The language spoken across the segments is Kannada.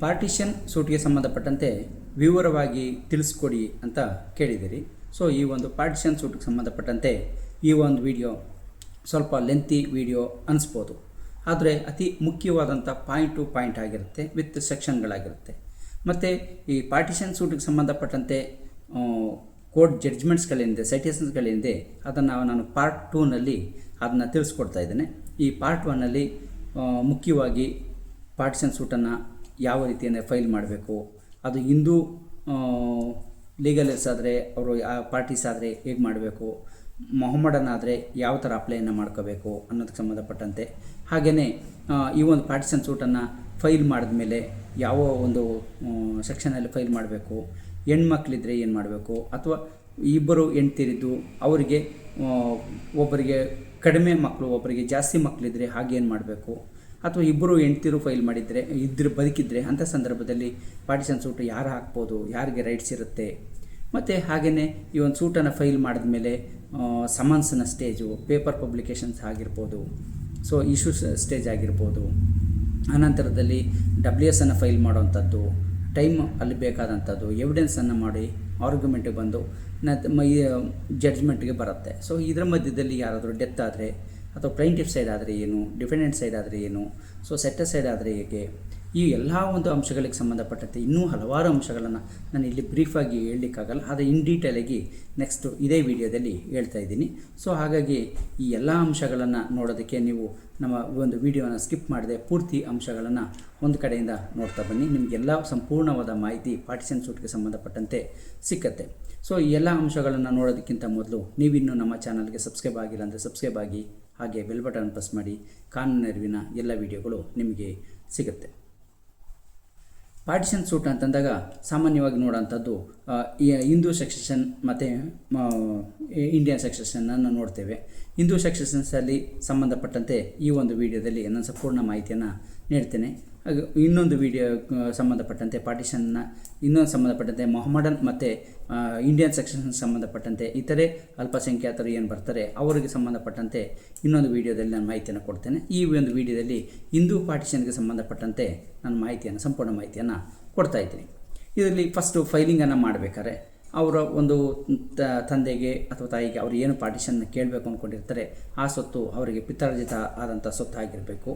ಪಾರ್ಟಿಷನ್ ಸೂಟ್ಗೆ ಸಂಬಂಧಪಟ್ಟಂತೆ ವಿವರವಾಗಿ ತಿಳಿಸ್ಕೊಡಿ ಅಂತ ಕೇಳಿದ್ದೀರಿ. ಸೊ ಈ ಒಂದು ಪಾರ್ಟಿಷನ್ ಸೂಟ್ಗೆ ಸಂಬಂಧಪಟ್ಟಂತೆ ಈ ಒಂದು ವಿಡಿಯೋ ಸ್ವಲ್ಪ ಲೆಂತಿ ವಿಡಿಯೋ ಅನಿಸ್ಬೋದು, ಆದರೆ ಅತಿ ಮುಖ್ಯವಾದಂಥ ಪಾಯಿಂಟ್ ಟು ಪಾಯಿಂಟ್ ಆಗಿರುತ್ತೆ, ವಿತ್ ಸೆಕ್ಷನ್ಗಳಾಗಿರುತ್ತೆ. ಮತ್ತು ಈ ಪಾರ್ಟಿಷನ್ ಸೂಟ್ಗೆ ಸಂಬಂಧಪಟ್ಟಂತೆ ಕೋರ್ಟ್ ಜಡ್ಜ್ಮೆಂಟ್ಸ್ಗಳೇನಿದೆ, ಸೈಟೇಷನ್ಸ್ಗಳೇನಿದೆ, ಅದನ್ನು ನಾನು ಪಾರ್ಟ್ 2ನಲ್ಲಿ ಅದನ್ನು ತಿಳಿಸ್ಕೊಡ್ತಾ ಇದ್ದೇನೆ. ಈ ಪಾರ್ಟ್ 1ನಲ್ಲಿ ಮುಖ್ಯವಾಗಿ ಪಾರ್ಟಿಷನ್ ಸೂಟನ್ನು ಯಾವ ರೀತಿಯನ್ನು ಫೈಲ್ ಮಾಡಬೇಕು, ಅದು ಹಿಂದೂ ಲೀಗಲಿಸ್ಟ್ ಆದರೆ ಅವರು ಆ ಪಾರ್ಟೀಸ್ ಆದರೆ ಹೇಗೆ ಮಾಡಬೇಕು, ಮೊಹಮ್ಮಡನ್ ಆದರೆ ಯಾವ ಥರ ಅಪ್ಲೈಯನ್ನು ಮಾಡ್ಕೋಬೇಕು ಅನ್ನೋದಕ್ಕೆ ಸಂಬಂಧಪಟ್ಟಂತೆ, ಹಾಗೆಯೇ ಈ ಒಂದು ಪಾರ್ಟಿಷನ್ ಸೂಟನ್ನು ಫೈಲ್ ಮಾಡಿದ ಮೇಲೆ ಯಾವ ಒಂದು ಸೆಕ್ಷನಲ್ಲಿ ಫೈಲ್ ಮಾಡಬೇಕು, ಹೆಣ್ಮಕ್ಳಿದ್ರೆ ಏನು ಮಾಡಬೇಕು, ಅಥವಾ ಇಬ್ಬರು ಹೆಣ್ತಿರಿದ್ದು ಅವರಿಗೆ ಒಬ್ಬರಿಗೆ ಕಡಿಮೆ ಮಕ್ಕಳು ಒಬ್ಬರಿಗೆ ಜಾಸ್ತಿ ಮಕ್ಕಳಿದ್ರೆ ಹಾಗೇನು ಮಾಡಬೇಕು, ಅಥವಾ ಇಬ್ಬರು ಹೆಣ್ತಿರು ಫೈಲ್ ಮಾಡಿದರೆ ಬದುಕಿದ್ರೆ ಅಂಥ ಸಂದರ್ಭದಲ್ಲಿ ಪಾರ್ಟಿಷನ್ ಸೂಟು ಯಾರು ಹಾಕ್ಬೋದು, ಯಾರಿಗೆ ರೈಟ್ಸ್ ಇರುತ್ತೆ. ಮತ್ತು ಹಾಗೆಯೇ ಈ ಒಂದು ಸೂಟನ್ನು ಫೈಲ್ ಮಾಡಿದ ಮೇಲೆ ಸಮನ್ಸ್ನ ಸ್ಟೇಜು, ಪೇಪರ್ ಪಬ್ಲಿಕೇಶನ್ಸ್ ಆಗಿರ್ಬೋದು, ಸೊ ಇಶ್ಯೂ ಸ್ಟೇಜ್ ಆಗಿರ್ಬೋದು, ಆನಂತರದಲ್ಲಿ WS ಫೈಲ್ ಮಾಡೋವಂಥದ್ದು, ಟೈಮ್ ಅಲ್ಲಿ ಬೇಕಾದಂಥದ್ದು, ಎವಿಡೆನ್ಸನ್ನು ಮಾಡಿ ಆರ್ಗ್ಯುಮೆಂಟಿಗೆ ಬಂದು ಜಡ್ಜ್ಮೆಂಟ್ಗೆ ಬರುತ್ತೆ. ಸೊ ಇದರ ಮಧ್ಯದಲ್ಲಿ ಯಾರಾದರೂ ಡೆತ್ ಆದರೆ ಅಥವಾ ಪ್ಲೈಂಟಿಫ್ ಸೈಡ್ ಆದರೆ ಏನು, ಡಿಫೆಂಡೆಂಟ್ ಸೈಡ್ ಆದರೆ ಏನು, ಸೊ ಸೆಟ್ಟರ್ ಸೈಡ್ ಆದರೆ ಹೇಗೆ, ಈ ಎಲ್ಲ ಒಂದು ಅಂಶಗಳಿಗೆ ಸಂಬಂಧಪಟ್ಟಂತೆ ಇನ್ನೂ ಹಲವಾರು ಅಂಶಗಳನ್ನು ನಾನು ಇಲ್ಲಿ ಬ್ರೀಫಾಗಿ ಹೇಳಲಿಕ್ಕಾಗಲ್ಲ, ಆದರೆ ಇನ್ ಡೀಟೇಲಾಗಿ ನೆಕ್ಸ್ಟು ಇದೇ ವಿಡಿಯೋದಲ್ಲಿ ಹೇಳ್ತಾ ಇದ್ದೀನಿ. ಸೊ ಹಾಗಾಗಿ ಈ ಎಲ್ಲ ಅಂಶಗಳನ್ನು ನೋಡೋದಕ್ಕೆ ನೀವು ನಮ್ಮ ಒಂದು ವಿಡಿಯೋನ ಸ್ಕಿಪ್ ಮಾಡದೆ ಪೂರ್ತಿ ಅಂಶಗಳನ್ನು ಒಂದು ಕಡೆಯಿಂದ ನೋಡ್ತಾ ಬನ್ನಿ. ನಿಮಗೆಲ್ಲ ಸಂಪೂರ್ಣವಾದ ಮಾಹಿತಿ ಪಾರ್ಟಿಷನ್ ಸೂಟ್ಗೆ ಸಂಬಂಧಪಟ್ಟಂತೆ ಸಿಕ್ಕತ್ತೆ. ಸೊ ಈ ಎಲ್ಲ ಅಂಶಗಳನ್ನು ನೋಡೋದಕ್ಕಿಂತ ಮೊದಲು ನೀವಿನ್ನೂ ನಮ್ಮ ಚಾನಲ್ಗೆ ಸಬ್ಸ್ಕ್ರೈಬ್ ಆಗಿಲ್ಲ ಅಂದರೆ ಸಬ್ಸ್ಕ್ರೈಬ್ ಆಗಿ, ಹಾಗೆ ಬೆಲ್ ಬಟನ್ ಪ್ರೆಸ್ ಮಾಡಿ. ಕಾನೂನು ಅರಿವಿನ ಎಲ್ಲ ವಿಡಿಯೋಗಳು ನಿಮಗೆ ಸಿಗುತ್ತೆ. ಪಾರ್ಟಿಷನ್ ಸೂಟ್ ಅಂತಂದಾಗ ಸಾಮಾನ್ಯವಾಗಿ ನೋಡೋಂಥದ್ದು ಹಿಂದೂ ಸೆಕ್ಷನ್ ಮತ್ತು ಇಂಡಿಯನ್ ಸೆಕ್ಷನನ್ನು ನೋಡ್ತೇವೆ. ಹಿಂದೂ ಸೆಕ್ಷನ್ಸಲ್ಲಿ ಸಂಬಂಧಪಟ್ಟಂತೆ ಈ ಒಂದು ವಿಡಿಯೋದಲ್ಲಿ ನಾನು ಸಂಪೂರ್ಣ ಮಾಹಿತಿಯನ್ನು ನೀಡ್ತೇನೆ. ಹಾಗೆ ಇನ್ನೊಂದು ವಿಡಿಯೋ ಸಂಬಂಧಪಟ್ಟಂತೆ ಸಂಬಂಧಪಟ್ಟಂತೆ ಮೊಹಮ್ಮಡನ್ ಮತ್ತು ಇಂಡಿಯನ್ ಸೆಕ್ಷನ್ ಸಂಬಂಧಪಟ್ಟಂತೆ ಇತರೆ ಅಲ್ಪಸಂಖ್ಯಾತರು ಏನು ಬರ್ತಾರೆ ಅವರಿಗೆ ಸಂಬಂಧಪಟ್ಟಂತೆ ಇನ್ನೊಂದು ವಿಡಿಯೋದಲ್ಲಿ ನಾನು ಮಾಹಿತಿಯನ್ನು ಕೊಡ್ತೇನೆ. ಈ ಒಂದು ವಿಡಿಯೋದಲ್ಲಿ ಹಿಂದೂ ಪಾರ್ಟಿಷನ್ಗೆ ಸಂಬಂಧಪಟ್ಟಂತೆ ನಾನು ಸಂಪೂರ್ಣ ಮಾಹಿತಿಯನ್ನು ಕೊಡ್ತಾ ಇದ್ದೀನಿ. ಇದರಲ್ಲಿ ಫಸ್ಟು ಫೈಲಿಂಗನ್ನು ಮಾಡಬೇಕಾದ್ರೆ ಅವರ ಒಂದು ತಂದೆಗೆ ಅಥವಾ ತಾಯಿಗೆ ಅವರು ಏನು ಪಾರ್ಟಿಷನ್ನ ಕೇಳಬೇಕು ಅಂದ್ಕೊಂಡಿರ್ತಾರೆ ಆ ಸೊತ್ತು ಅವರಿಗೆ ಪಿತ್ರಾರ್ಜಿತ ಆದಂಥ ಸೊತ್ತು ಆಗಿರಬೇಕು.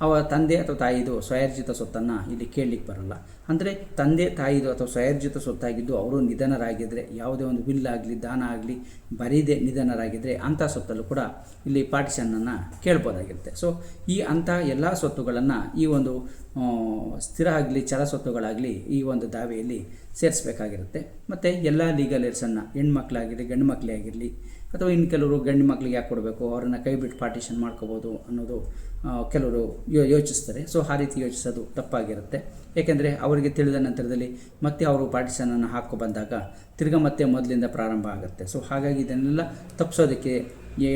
ಅವರ ತಂದೆ ಅಥವಾ ತಾಯಿದು ಸ್ವಯಾರ್ಜಿತ ಸೊತ್ತನ್ನು ಇಲ್ಲಿ ಕೇಳಲಿಕ್ಕೆ ಬರೋಲ್ಲ. ಅಂದರೆ ತಂದೆ ತಾಯಿದು ಅಥವಾ ಸ್ವಯಾರ್ಜಿತ ಸೊತ್ತಾಗಿದ್ದು ಅವರು ನಿಧನರಾಗಿದ್ದರೆ, ಯಾವುದೇ ಒಂದು ವಿಲ್ ಆಗಲಿ ದಾನ ಆಗಲಿ ಬರೀದೆ ನಿಧನರಾಗಿದ್ದರೆ ಅಂಥ ಸೊತ್ತಲ್ಲೂ ಕೂಡ ಇಲ್ಲಿ ಪಾರ್ಟಿಷನನ್ನು ಕೇಳ್ಬೋದಾಗಿರುತ್ತೆ. ಸೊ ಈ ಅಂಥ ಎಲ್ಲ ಸೊತ್ತುಗಳನ್ನು ಈ ಒಂದು ಸ್ಥಿರ ಆಗಲಿ ಚರ ಸೊತ್ತುಗಳಾಗಲಿ ಈ ಒಂದು ದಾವೆಯಲ್ಲಿ ಸೇರಿಸಬೇಕಾಗಿರುತ್ತೆ. ಮತ್ತು ಎಲ್ಲ ಲೀಗಲ್ ಏರ್ಸನ್ನು ಹೆಣ್ಮಕ್ಳಾಗಿರಲಿ ಗಂಡು ಮಕ್ಕಳೇ ಆಗಿರಲಿ, ಅಥವಾ ಇನ್ನು ಕೆಲವರು ಗಂಡು ಮಕ್ಕಳಿಗೆ ಯಾಕೆ ಕೊಡಬೇಕು, ಅವರನ್ನು ಕೈ ಬಿಟ್ಟು ಪಾರ್ಟಿಷನ್ ಮಾಡ್ಕೋಬೋದು ಅನ್ನೋದು ಕೆಲವರು ಯೋಚಿಸ್ತಾರೆ. ಸೊ ಆ ರೀತಿ ಯೋಚಿಸೋದು ತಪ್ಪಾಗಿರುತ್ತೆ. ಏಕೆಂದರೆ ಅವರಿಗೆ ತಿಳಿದ ನಂತರದಲ್ಲಿ ಮತ್ತೆ ಅವರು ಪಾರ್ಟಿಷನನ್ನು ಹಾಕೋ ಬಂದಾಗ ಮತ್ತೆ ಮೊದಲಿಂದ ಪ್ರಾರಂಭ ಆಗುತ್ತೆ. ಸೊ ಹಾಗಾಗಿ ಇದನ್ನೆಲ್ಲ ತಪ್ಪಿಸೋದಕ್ಕೆ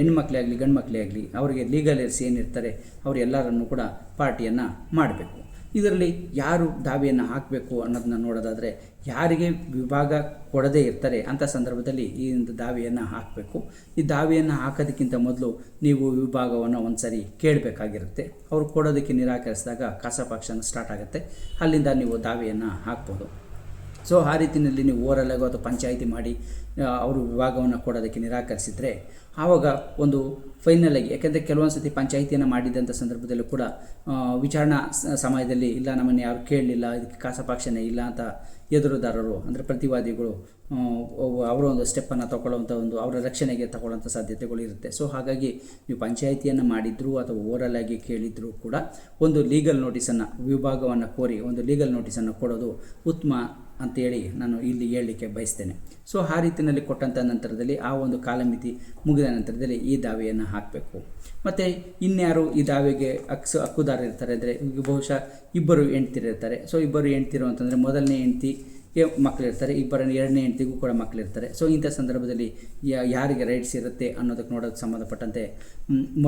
ಹೆಣ್ಮಕ್ಳೇ ಆಗಲಿ ಗಂಡು ಮಕ್ಕಳೇ ಆಗಲಿ ಅವರಿಗೆ ಲೀಗಲ್ ಏರ್ಸ್ ಏನಿರ್ತಾರೆ ಅವರು ಎಲ್ಲರನ್ನೂ ಕೂಡ ಪಾರ್ಟಿಯನ್ನು ಮಾಡಬೇಕು. ಇದರಲ್ಲಿ ಯಾರು ದಾವೆಯನ್ನು ಹಾಕಬೇಕು ಅನ್ನೋದನ್ನ ನೋಡೋದಾದರೆ, ಯಾರಿಗೆ ವಿಭಾಗ ಕೊಡದೇ ಇರ್ತಾರೆ ಅಂಥ ಸಂದರ್ಭದಲ್ಲಿ ಈ ಒಂದು ದಾವೆಯನ್ನು ಹಾಕಬೇಕು. ಈ ದಾವೆಯನ್ನು ಹಾಕೋದಕ್ಕಿಂತ ಮೊದಲು ನೀವು ವಿಭಾಗವನ್ನು ಒಂದು ಸರಿ ಕೇಳಬೇಕಾಗಿರುತ್ತೆ. ಅವರು ಕೊಡೋದಕ್ಕೆ ನಿರಾಕರಿಸಿದಾಗ ಕಾಸಪಕ್ಷನ ಸ್ಟಾರ್ಟ್ ಆಗುತ್ತೆ, ಅಲ್ಲಿಂದ ನೀವು ದಾವೆಯನ್ನು ಹಾಕ್ಬೋದು. ಸೊ ಆ ರೀತಿಯಲ್ಲಿ ನೀವು ಓರಲ್ಲಾಗೋ ಅಥವಾ ಪಂಚಾಯಿತಿ ಮಾಡಿ ಅವರು ವಿಭಾಗವನ್ನು ಕೊಡೋದಕ್ಕೆ ನಿರಾಕರಿಸಿದರೆ ಆವಾಗ ಒಂದು ಫೈನಲಾಗಿ, ಯಾಕೆಂದರೆ ಕೆಲವೊಂದು ಸತಿ ಪಂಚಾಯಿತಿಯನ್ನು ಮಾಡಿದಂಥ ಸಂದರ್ಭದಲ್ಲೂ ಕೂಡ ವಿಚಾರಣಾ ಸಮಯದಲ್ಲಿ ಇಲ್ಲ ನಮ್ಮನ್ನು ಯಾರು ಕೇಳಲಿಲ್ಲ, ಇದಕ್ಕೆ ಕಾಸಪಕ್ಷನೇ ಇಲ್ಲ ಅಂತ ಎದುರುದಾರರು ಅಂದರೆ ಪ್ರತಿವಾದಿಗಳು ಅವರ ಒಂದು ಸ್ಟೆಪ್ಪನ್ನು ತಗೊಳ್ಳುವಂಥ ಒಂದು ಅವರ ರಕ್ಷಣೆಗೆ ತಗೊಳ್ಳುವಂಥ ಸಾಧ್ಯತೆಗಳು ಇರುತ್ತೆ. ಸೊ ಹಾಗಾಗಿ ನೀವು ಪಂಚಾಯಿತಿಯನ್ನು ಮಾಡಿದ್ರು ಅಥವಾ ಓರಲ್ಲಾಗಿ ಕೇಳಿದರೂ ಕೂಡ ಒಂದು ಲೀಗಲ್ ನೋಟಿಸನ್ನು ವಿಭಾಗವನ್ನು ಕೋರಿ ಒಂದು ಲೀಗಲ್ ನೋಟಿಸನ್ನು ಕೊಡೋದು ಉತ್ತಮ ಅಂತೇಳಿ ನಾನು ಇಲ್ಲಿ ಹೇಳಲಿಕ್ಕೆ ಬಯಸ್ತೇನೆ. ಸೊ ಆ ರೀತಿಯಲ್ಲಿ ಕೊಟ್ಟಂಥ ನಂತರದಲ್ಲಿ ಆ ಒಂದು ಕಾಲಮಿತಿ ಮುಗಿದ ನಂತರದಲ್ಲಿ ಈ ದಾವೆಯನ್ನು ಹಾಕಬೇಕು. ಮತ್ತು ಇನ್ಯಾರು ಈ ದಾವೆಗೆ ಹಕ್ಕುದಾರರು ಇರ್ತಾರೆ ಅಂದರೆ ಬಹುಶಃ ಇಬ್ಬರು ಹೆಂಡ್ತಿರಿರ್ತಾರೆ. ಸೊ ಇಬ್ಬರು ಹೆಂಡ್ತಿರು ಅಂತಂದರೆ ಮೊದಲನೇ ಹೆಂಡ್ತಿಗೆ ಮಕ್ಕಳಿರ್ತಾರೆ, ಎರಡನೇ ಹೆಂಡ್ತಿಗೂ ಕೂಡ ಮಕ್ಕಳಿರ್ತಾರೆ. ಸೊ ಇಂಥ ಸಂದರ್ಭದಲ್ಲಿ ಯಾರಿಗೆ ರೈಟ್ಸ್ ಇರುತ್ತೆ ಅನ್ನೋದಕ್ಕೆ ನೋಡೋದಕ್ಕೆ ಸಂಬಂಧಪಟ್ಟಂತೆ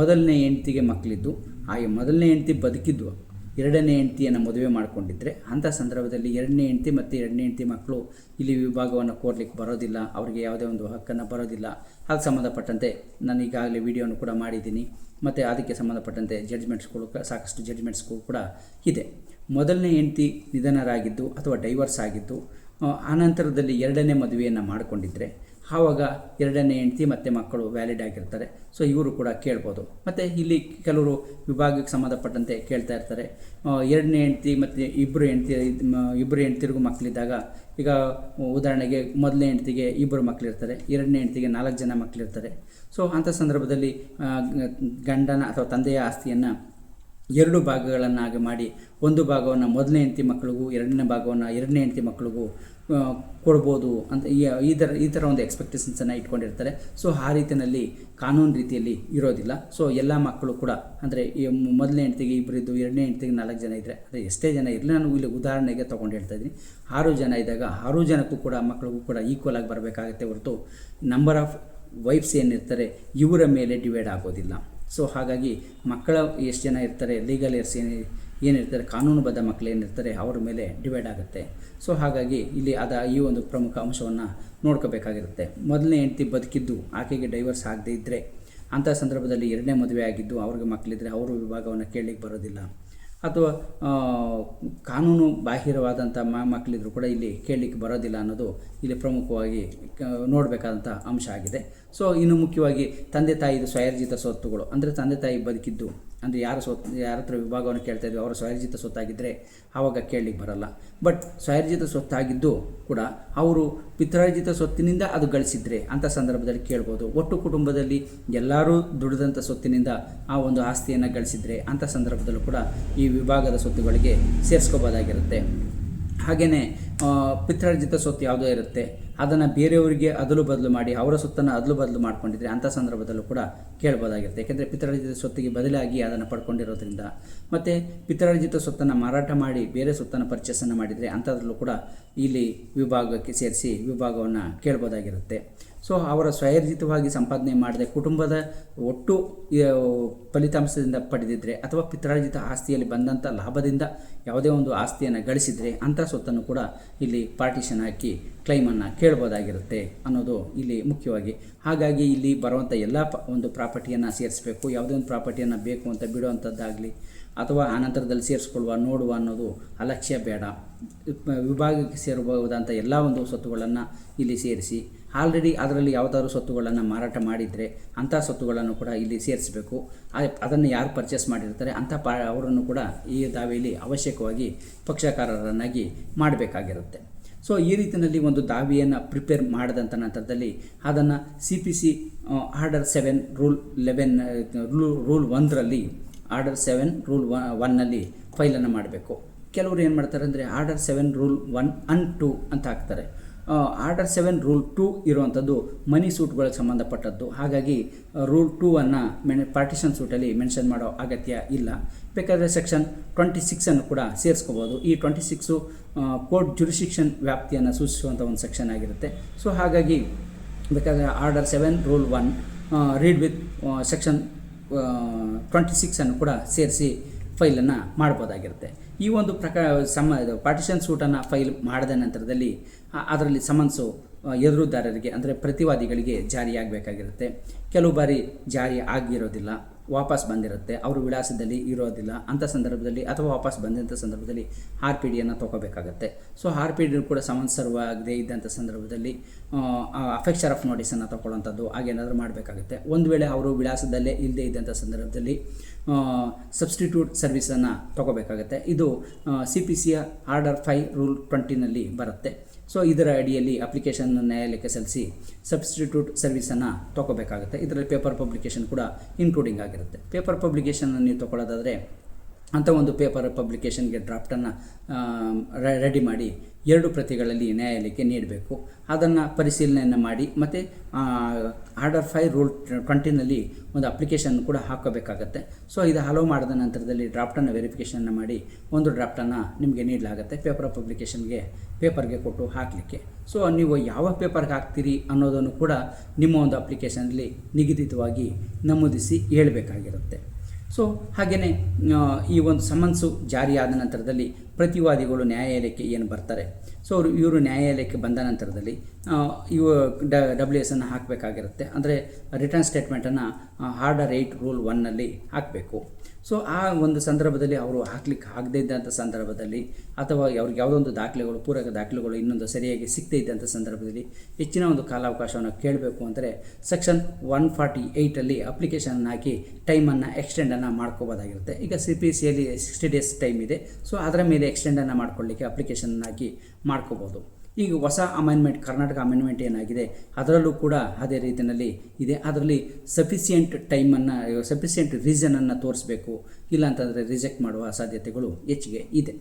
ಮೊದಲನೇ ಹೆಂಡ್ತಿಗೆ ಮಕ್ಕಳಿದ್ದು ಆ ಮೊದಲನೇ ಹೆಂಡ್ತಿ ಬದುಕಿದ್ದು ಎರಡನೇ ಹೆಂಡ್ತಿಯನ್ನು ಮದುವೆ ಮಾಡಿಕೊಂಡಿದ್ದರೆ ಅಂಥ ಸಂದರ್ಭದಲ್ಲಿ ಎರಡನೇ ಹೆಂಡ್ತಿ ಮತ್ತು ಎರಡನೇ ಹೆಂಡ್ತಿ ಮಕ್ಕಳು ಇಲ್ಲಿ ವಿಭಾಗವನ್ನು ಕೋರ್ಲಿಕ್ಕೆ ಬರೋದಿಲ್ಲ, ಅವರಿಗೆ ಯಾವುದೇ ಒಂದು ಹಕ್ಕನ್ನು ಬರೋದಿಲ್ಲ. ಅದಕ್ಕೆ ಸಂಬಂಧಪಟ್ಟಂತೆ ನಾನು ಈಗಾಗಲೇ ವಿಡಿಯೋನು ಕೂಡ ಮಾಡಿದ್ದೀನಿ. ಮತ್ತು ಅದಕ್ಕೆ ಸಂಬಂಧಪಟ್ಟಂತೆ ಜಡ್ಜ್ಮೆಂಟ್ಸ್ಗಳು ಸಾಕಷ್ಟು ಜಡ್ಜ್ಮೆಂಟ್ಸ್ಗಳು ಕೂಡ ಇದೆ. ಮೊದಲನೇ ಹೆಂಡತಿ ನಿಧನರಾಗಿದ್ದು ಅಥವಾ ಡೈವರ್ಸ್ ಆಗಿದ್ದು ಆನಂತರದಲ್ಲಿ ಎರಡನೇ ಮದುವೆಯನ್ನು ಮಾಡಿಕೊಂಡಿದ್ದರೆ ಆವಾಗ ಎರಡನೇ ಹೆಂಡತಿ ಮತ್ತು ಮಕ್ಕಳು ವ್ಯಾಲಿಡ್ ಆಗಿರ್ತಾರೆ. ಸೊ ಇವರು ಕೂಡ ಕೇಳ್ಬೋದು. ಮತ್ತು ಇಲ್ಲಿ ಕೆಲವರು ವಿಭಾಗಕ್ಕೆ ಸಂಬಂಧಪಟ್ಟಂತೆ ಕೇಳ್ತಾ ಇರ್ತಾರೆ, ಎರಡನೇ ಹೆಂಡತಿ ಮತ್ತು ಇಬ್ಬರು ಹೆಂಡ್ತಿರಿಗೂ ಮಕ್ಕಳಿದ್ದಾಗ, ಈಗ ಉದಾಹರಣೆಗೆ ಮೊದಲನೇ ಹೆಂಡ್ತಿಗೆ 2 ಮಕ್ಕಳಿರ್ತಾರೆ, ಎರಡನೇ ಹೆಂಡ್ತಿಗೆ 4 ಜನ ಮಕ್ಕಳಿರ್ತಾರೆ. ಸೊ ಅಂಥ ಸಂದರ್ಭದಲ್ಲಿ ಗಂಡನ ಅಥವಾ ತಂದೆಯ ಆಸ್ತಿಯನ್ನು 2 ಭಾಗಗಳನ್ನಾಗಿ ಮಾಡಿ ಒಂದು ಭಾಗವನ್ನು ಮೊದಲನೇ ಹೆಂಡತಿ ಮಕ್ಕಳಿಗೂ ಎರಡನೇ ಭಾಗವನ್ನು ಎರಡನೇ ಹೆಂಡತಿ ಮಕ್ಕಳಿಗೂ ಕೊಡ್ಬೋದು ಅಂತ ಈ ಥರ ಒಂದು ಎಕ್ಸ್ಪೆಕ್ಟೇಷನ್ಸನ್ನು ಇಟ್ಕೊಂಡಿರ್ತಾರೆ. ಸೊ ಆ ರೀತಿಯಲ್ಲಿ ಕಾನೂನು ರೀತಿಯಲ್ಲಿ ಇರೋದಿಲ್ಲ. ಸೊ ಎಲ್ಲ ಮಕ್ಕಳು ಕೂಡ ಅಂದರೆ ಈ ಮೊದಲನೇ ಹೆಂಡ್ತಿಗೆ 2 ಇದ್ದು ಎರಡನೇ ಹೆಂಡ್ತಿಗೆ 4 ಜನ ಇದ್ದರೆ, ಅಂದರೆ ಎಷ್ಟೇ ಜನ ಇರಲಿ, ನಾನು ಇಲ್ಲಿ ಉದಾಹರಣೆಗೆ ತೊಗೊಂಡು ಹೇಳ್ತಾ ಇದ್ದೀನಿ, 6 ಜನ ಇದ್ದಾಗ 6 ಜನಕ್ಕೂ ಕೂಡ ಮಕ್ಕಳಿಗೂ ಕೂಡ ಈಕ್ವಲ್ ಆಗಿ ಬರಬೇಕಾಗುತ್ತೆ ಹೊರತು ನಂಬರ್ ಆಫ್ ವೈಫ್ಸ್ ಏನಿರ್ತಾರೆ ಇವರ ಮೇಲೆ ಡಿವೈಡ್ ಆಗೋದಿಲ್ಲ. ಸೊ ಹಾಗಾಗಿ ಮಕ್ಕಳ ಎಷ್ಟು ಜನ ಇರ್ತಾರೆ, ಲೀಗಲ್ ಏರ್ಸ್ ಏನಿರ್ತಾರೆ, ಕಾನೂನುಬದ್ಧ ಮಕ್ಕಳು ಏನಿರ್ತಾರೆ ಅವ್ರ ಮೇಲೆ ಡಿವೈಡ್ ಆಗುತ್ತೆ. ಸೊ ಹಾಗಾಗಿ ಇಲ್ಲಿ ಈ ಒಂದು ಪ್ರಮುಖ ಅಂಶವನ್ನು ನೋಡ್ಕೋಬೇಕಾಗಿರುತ್ತೆ. ಮೊದಲನೇ ಹೆಂಡತಿ ಬದುಕಿದ್ದು ಆಕೆಗೆ ಡೈವರ್ಸ್ ಆಗದೇ ಇದ್ದರೆ ಅಂಥ ಸಂದರ್ಭದಲ್ಲಿ ಎರಡನೇ ಮದುವೆ ಆಗಿದ್ದು ಅವ್ರಿಗೆ ಮಕ್ಕಳಿದ್ರೆ ಅವರು ವಿಭಾಗವನ್ನು ಕೇಳಲಿಕ್ಕೆ ಬರೋದಿಲ್ಲ. ಅಥವಾ ಕಾನೂನು ಬಾಹಿರವಾದಂಥ ಮಕ್ಕಳಿದ್ರು ಕೂಡ ಇಲ್ಲಿ ಕೇಳಲಿಕ್ಕೆ ಬರೋದಿಲ್ಲ ಅನ್ನೋದು ಇಲ್ಲಿ ಪ್ರಮುಖವಾಗಿ ನೋಡಬೇಕಾದಂಥ ಅಂಶ ಆಗಿದೆ. ಸೊ ಇನ್ನು ಮುಖ್ಯವಾಗಿ ತಂದೆ ತಾಯಿದು ಸ್ವಯರ್ಜಿತ ಸ್ವತ್ತುಗಳು, ಅಂದರೆ ತಂದೆ ತಾಯಿ ಬದುಕಿದ್ದು, ಅಂದರೆ ಯಾರ ಹತ್ರ ವಿಭಾಗವನ್ನು ಕೇಳ್ತಾ ಇದ್ವಿ ಅವರ ಸ್ವಯರ್ಜಿತ ಸ್ವತ್ತಾಗಿದ್ದರೆ ಆವಾಗ ಕೇಳಲಿಕ್ಕೆ ಬರಲ್ಲ. ಬಟ್ ಸ್ವಯರ್ಜಿತ ಸ್ವತ್ತಾಗಿದ್ದು ಕೂಡ ಅವರು ಪಿತ್ರಾರ್ಜಿತ ಸ್ವತ್ತಿನಿಂದ ಅದು ಗಳಿಸಿದರೆ ಅಂಥ ಸಂದರ್ಭದಲ್ಲಿ ಕೇಳ್ಬೋದು. ಒಟ್ಟು ಕುಟುಂಬದಲ್ಲಿ ಎಲ್ಲರೂ ದುಡಿದಂಥ ಸ್ವತ್ತಿನಿಂದ ಆ ಒಂದು ಆಸ್ತಿಯನ್ನು ಗಳಿಸಿದರೆ ಅಂಥ ಸಂದರ್ಭದಲ್ಲೂ ಕೂಡ ಈ ವಿಭಾಗದ ಸ್ವತ್ತುಗಳಿಗೆ ಸೇರಿಸ್ಕೋಬೋದಾಗಿರುತ್ತೆ. ಹಾಗೆಯೇ ಪಿತ್ರಾರ್ಜಿತ ಸ್ವತ್ತು ಯಾವುದೋ ಇರುತ್ತೆ, ಅದನ್ನು ಬೇರೆಯವರಿಗೆ ಅದಲು ಬದಲು ಮಾಡಿ ಅವರ ಸ್ವತ್ತನ್ನು ಅದಲು ಬದಲು ಮಾಡ್ಕೊಂಡಿದ್ರೆ ಅಂಥ ಸಂದರ್ಭದಲ್ಲೂ ಕೂಡ ಕೇಳ್ಬೋದಾಗಿರುತ್ತೆ. ಯಾಕೆಂದರೆ ಪಿತ್ರಾರ್ಜಿತ ಸ್ವತ್ತಿಗೆ ಬದಲಾಗಿ ಅದನ್ನು ಪಡ್ಕೊಂಡಿರೋದ್ರಿಂದ. ಮತ್ತು ಪಿತ್ರಾರ್ಜಿತ ಸ್ವತ್ತನ್ನು ಮಾರಾಟ ಮಾಡಿ ಬೇರೆ ಸ್ವತ್ತನ್ನು ಪರ್ಚೇಸನ್ನು ಮಾಡಿದರೆ ಅಂಥದ್ರಲ್ಲೂ ಕೂಡ ಇಲ್ಲಿ ವಿಭಾಗಕ್ಕೆ ಸೇರಿಸಿ ವಿಭಾಗವನ್ನು ಕೇಳ್ಬೋದಾಗಿರುತ್ತೆ. ಸೊ ಅವರ ಸ್ವಯರ್ಜಿತವಾಗಿ ಸಂಪಾದನೆ ಮಾಡದೆ ಕುಟುಂಬದ ಒಟ್ಟು ಫಲಿತಾಂಶದಿಂದ ಪಡೆದಿದ್ದರೆ ಅಥವಾ ಪಿತ್ರಾರ್ಜಿತ ಆಸ್ತಿಯಲ್ಲಿ ಬಂದಂಥ ಲಾಭದಿಂದ ಯಾವುದೇ ಒಂದು ಆಸ್ತಿಯನ್ನು ಗಳಿಸಿದರೆ ಅಂಥ ಸ್ವತ್ತನ್ನು ಕೂಡ ಇಲ್ಲಿ ಪಾರ್ಟಿಷನ್ ಹಾಕಿ ಕ್ಲೈಮನ್ನು ಕೇಳ್ಬೋದಾಗಿರುತ್ತೆ ಅನ್ನೋದು ಇಲ್ಲಿ ಮುಖ್ಯವಾಗಿ. ಹಾಗಾಗಿ ಇಲ್ಲಿ ಬರುವಂಥ ಎಲ್ಲ ಒಂದು ಪ್ರಾಪರ್ಟಿಯನ್ನು ಸೇರಿಸಬೇಕು. ಯಾವುದೇ ಒಂದು ಪ್ರಾಪರ್ಟಿಯನ್ನು ಬೇಕು ಅಂತ ಬಿಡುವಂಥದ್ದಾಗಲಿ ಅಥವಾ ಆನಂತರದಲ್ಲಿ ಸೇರಿಸ್ಕೊಳ್ಳುವ ನೋಡುವ ಅನ್ನೋದು ಅಲಕ್ಷ್ಯ ಬೇಡ. ವಿಭಾಗಕ್ಕೆ ಸೇರಬಹುದಂಥ ಎಲ್ಲ ಒಂದು ಸ್ವತ್ತುಗಳನ್ನು ಇಲ್ಲಿ ಸೇರಿಸಿ ಆಲ್ರೆಡಿ ಅದರಲ್ಲಿ ಯಾವುದಾದ್ರು ಸ್ವತ್ತುಗಳನ್ನು ಮಾರಾಟ ಮಾಡಿದರೆ ಅಂಥ ಸ್ವತ್ತುಗಳನ್ನು ಕೂಡ ಇಲ್ಲಿ ಸೇರಿಸಬೇಕು. ಅದನ್ನು ಯಾರು ಪರ್ಚೇಸ್ ಮಾಡಿರ್ತಾರೆ ಅಂಥ ಅವರನ್ನು ಕೂಡ ಈ ದಾವೆಯಲ್ಲಿ ಅವಶ್ಯಕವಾಗಿ ಪಕ್ಷಕಾರರನ್ನಾಗಿ ಮಾಡಬೇಕಾಗಿರುತ್ತೆ. ಸೊ ಈ ರೀತಿಯಲ್ಲಿ ಒಂದು ದಾವೆಯನ್ನು ಪ್ರಿಪೇರ್ ಮಾಡಿದಂಥ ನಂತರದಲ್ಲಿ ಅದನ್ನು CPC ಆರ್ಡರ್ 7 ರೂಲ್ 11 ರೂಲ್ 1ರಲ್ಲಿ ಆರ್ಡರ್ 7 ರೂಲ್ 1ನಲ್ಲಿ ಫೈಲನ್ನು ಮಾಡಬೇಕು. ಕೆಲವರು ಏನು ಮಾಡ್ತಾರೆ ಅಂದರೆ ಆರ್ಡರ್ 7 ರೂಲ್ 1 and 2 ಅಂತ ಹಾಕ್ತಾರೆ. ಆರ್ಡರ್ 7 ರೂಲ್ 2 ಇರುವಂಥದ್ದು ಮನಿ ಸೂಟ್ಗಳಿಗೆ ಸಂಬಂಧಪಟ್ಟದ್ದು. ಹಾಗಾಗಿ ರೂಲ್ 2 ಪಾರ್ಟಿಷನ್ ಸೂಟಲ್ಲಿ ಮೆನ್ಷನ್ ಮಾಡೋ ಅಗತ್ಯ ಇಲ್ಲ. ಬೇಕಾದರೆ ಸೆಕ್ಷನ್ 26 ಕೂಡ ಸೇರಿಸ್ಕೋಬೋದು. ಈ 26 ಕೋರ್ಟ್ ಜುರಿಸ್ಡಿಕ್ಷನ್ ವ್ಯಾಪ್ತಿಯನ್ನು ಸೂಚಿಸುವಂಥ ಒಂದು ಸೆಕ್ಷನ್ ಆಗಿರುತ್ತೆ. ಸೊ ಹಾಗಾಗಿ ಬೇಕಾದರೆ order 7 rule 1 read with section 26 ಕೂಡ ಸೇರಿಸಿ ಫೈಲನ್ನು ಮಾಡ್ಬೋದಾಗಿರುತ್ತೆ. ಈ ಒಂದು ಪಾರ್ಟಿಷನ್ ಸೂಟನ್ನು ಫೈಲ್ ಮಾಡಿದ ನಂತರದಲ್ಲಿ ಅದರಲ್ಲಿ ಸಮನ್ಸು ಎದುರುದಾರರಿಗೆ ಅಂದರೆ ಪ್ರತಿವಾದಿಗಳಿಗೆ ಜಾರಿಯಾಗಬೇಕಾಗಿರುತ್ತೆ. ಕೆಲವು ಬಾರಿ ಜಾರಿ ಆಗಿರೋದಿಲ್ಲ, ವಾಪಸ್ ಬಂದಿರುತ್ತೆ, ಅವರು ವಿಳಾಸದಲ್ಲಿ ಇರೋದಿಲ್ಲ. ಅಂಥ ಸಂದರ್ಭದಲ್ಲಿ ಅಥವಾ ವಾಪಸ್ ಬಂದಂಥ ಸಂದರ್ಭದಲ್ಲಿ RPDಯನ್ನು ತೊಗೋಬೇಕಾಗತ್ತೆ. ಸೊ RPD ಕೂಡ ಸಮನ್ಸ್ ಸರ್ವ್ ಆಗದೆ ಇದ್ದಂಥ ಸಂದರ್ಭದಲ್ಲಿ ಅಫೆಕ್ಷರ್ ಆಫ್ ನೋಟಿಸನ್ನು ತೊಗೊಳ್ಳೋಂಥದ್ದು ಹಾಗೇನಾದರೂ ಮಾಡಬೇಕಾಗುತ್ತೆ. ಒಂದು ವೇಳೆ ಅವರು ವಿಳಾಸದಲ್ಲೇ ಇಲ್ಲದೇ ಇದ್ದಂಥ ಸಂದರ್ಭದಲ್ಲಿ ಸಬ್ಸ್ಟಿಟ್ಯೂಟ್ ಸರ್ವಿಸನ್ನು ತೊಗೋಬೇಕಾಗತ್ತೆ. ಇದು CPCಯ ಆರ್ಡರ್ 5 ರೂಲ್ 20ನಲ್ಲಿ ಬರುತ್ತೆ. ಸೊ ಇದರ ಅಡಿಯಲ್ಲಿ ಅಪ್ಲಿಕೇಶನ್ ನ್ಯಾಯಾಲಯಕ್ಕೆ ಸಲ್ಲಿಸಿ ಸಬ್ಸ್ಟಿಟ್ಯೂಟ್ ಸರ್ವಿಸನ್ನು ತೊಗೋಬೇಕಾಗುತ್ತೆ. ಇದರಲ್ಲಿ ಪೇಪರ್ ಪಬ್ಲಿಕೇಶನ್ ಕೂಡ ಇನ್ಕ್ಲೂಡಿಂಗ್ ಆಗಿರುತ್ತೆ. ಪೇಪರ್ ಪಬ್ಲಿಕೇಶನ್ ನೀವು ತೊಗೊಳ್ಳೋದಾದರೆ ಅಂಥ ಒಂದು ಪೇಪರ್ ಪಬ್ಲಿಕೇಶನ್ಗೆ ಡ್ರಾಫ್ಟನ್ನು ರೆಡಿ ಮಾಡಿ 2 ಪ್ರತಿಗಳಲ್ಲಿ ನ್ಯಾಯಾಲಯಕ್ಕೆ ನೀಡಬೇಕು. ಅದನ್ನು ಪರಿಶೀಲನೆಯನ್ನು ಮಾಡಿ ಮತ್ತು ಆರ್ಡರ್ 5 ರೂಲ್ 20ನಲ್ಲಿ ಒಂದು ಅಪ್ಲಿಕೇಶನ್ ಕೂಡ ಹಾಕೋಬೇಕಾಗತ್ತೆ. ಸೊ ಇದು ಹಲೋ ಮಾಡಿದ ನಂತರದಲ್ಲಿ ಡ್ರಾಫ್ಟನ್ನು ವೆರಿಫಿಕೇಷನ್ನ ಮಾಡಿ ಒಂದು ಡ್ರಾಫ್ಟನ್ನು ನಿಮಗೆ ನೀಡಲಾಗುತ್ತೆ ಪೇಪರ್ಗೆ ಕೊಟ್ಟು ಹಾಕಲಿಕ್ಕೆ. ಸೊ ನೀವು ಯಾವ ಪೇಪರ್ಗೆ ಹಾಕ್ತೀರಿ ಅನ್ನೋದನ್ನು ಕೂಡ ನಿಮ್ಮ ಒಂದು ಅಪ್ಲಿಕೇಶನಲ್ಲಿ ನಿಗದಿತವಾಗಿ ನಮೂದಿಸಿ ಹೇಳಬೇಕಾಗಿರುತ್ತೆ. ಸೊ ಹಾಗೆಯೇ ಈ ಒಂದು ಸಮನ್ಸು ಜಾರಿಯಾದ ನಂತರದಲ್ಲಿ ಪ್ರತಿವಾದಿಗಳು ನ್ಯಾಯಾಲಯಕ್ಕೆ ಏನು ಬರ್ತಾರೆ, ಸೊ ಇವರು ನ್ಯಾಯಾಲಯಕ್ಕೆ ಬಂದ ನಂತರದಲ್ಲಿ ಇವು WS ಅನ್ನು ಹಾಕಬೇಕಾಗಿರುತ್ತೆ. ಅಂದರೆ ರಿಟರ್ನ್ ಸ್ಟೇಟ್ಮೆಂಟನ್ನು ಆರ್ಡರ್ 8 ರೂಲ್ 1ನಲ್ಲಿ ಹಾಕಬೇಕು. ಸೊ ಆ ಒಂದು ಸಂದರ್ಭದಲ್ಲಿ ಅವರು ಹಾಕ್ಲಿಕ್ಕೆ ಆಗದೇ ಇದ್ದಂಥ ಸಂದರ್ಭದಲ್ಲಿ ಅಥವಾ ಅವ್ರಿಗೆ ಯಾವುದೋ ಒಂದು ದಾಖಲೆಗಳು, ಪೂರಕ ದಾಖಲೆಗಳು ಇನ್ನೊಂದು ಸರಿಯಾಗಿ ಸಿಗದೇ ಇದ್ದಂಥ ಸಂದರ್ಭದಲ್ಲಿ ಹೆಚ್ಚಿನ ಒಂದು ಕಾಲಾವಕಾಶವನ್ನು ಕೇಳಬೇಕು ಅಂದರೆ ಸೆಕ್ಷನ್ 148ಅಲ್ಲಿ ಅಪ್ಲಿಕೇಶನ್ ಹಾಕಿ ಟೈಮನ್ನು ಎಕ್ಸ್ಟೆಂಡನ್ನು ಮಾಡ್ಕೋಬೋದಾಗಿರುತ್ತೆ. ಈಗ CPCಯಲ್ಲಿ 60 days ಟೈಮ್ ಇದೆ. ಸೊ ಅದರ ಮೇಲೆ ಎಕ್ಸ್ಟೆಂಡನ್ನು ಮಾಡ್ಕೊಳ್ಳಿಕ್ಕೆ ಅಪ್ಲಿಕೇಶನ್ ಹಾಕಿ ಮಾಡ್ಕೋಬೋದು. ಈಗ ಹೊಸ ಅಮೆಂಡ್ಮೆಂಟ್, ಕರ್ನಾಟಕ ಅಮೆಂಡ್ಮೆಂಟ್ ಏನಾಗಿದೆ ಅದರಲ್ಲೂ ಕೂಡ ಅದೇ ರೀತಿಯಲ್ಲಿ ಇದೆ. ಅದರಲ್ಲಿ ಸಫಿಷಿಯೆಂಟ್ ರೀಸನನ್ನು ತೋರಿಸಬೇಕು, ಇಲ್ಲಾಂತಂದರೆ ರಿಜೆಕ್ಟ್ ಮಾಡುವ ಸಾಧ್ಯತೆಗಳು ಹೆಚ್ಚಿಗೆ ಇದೆ.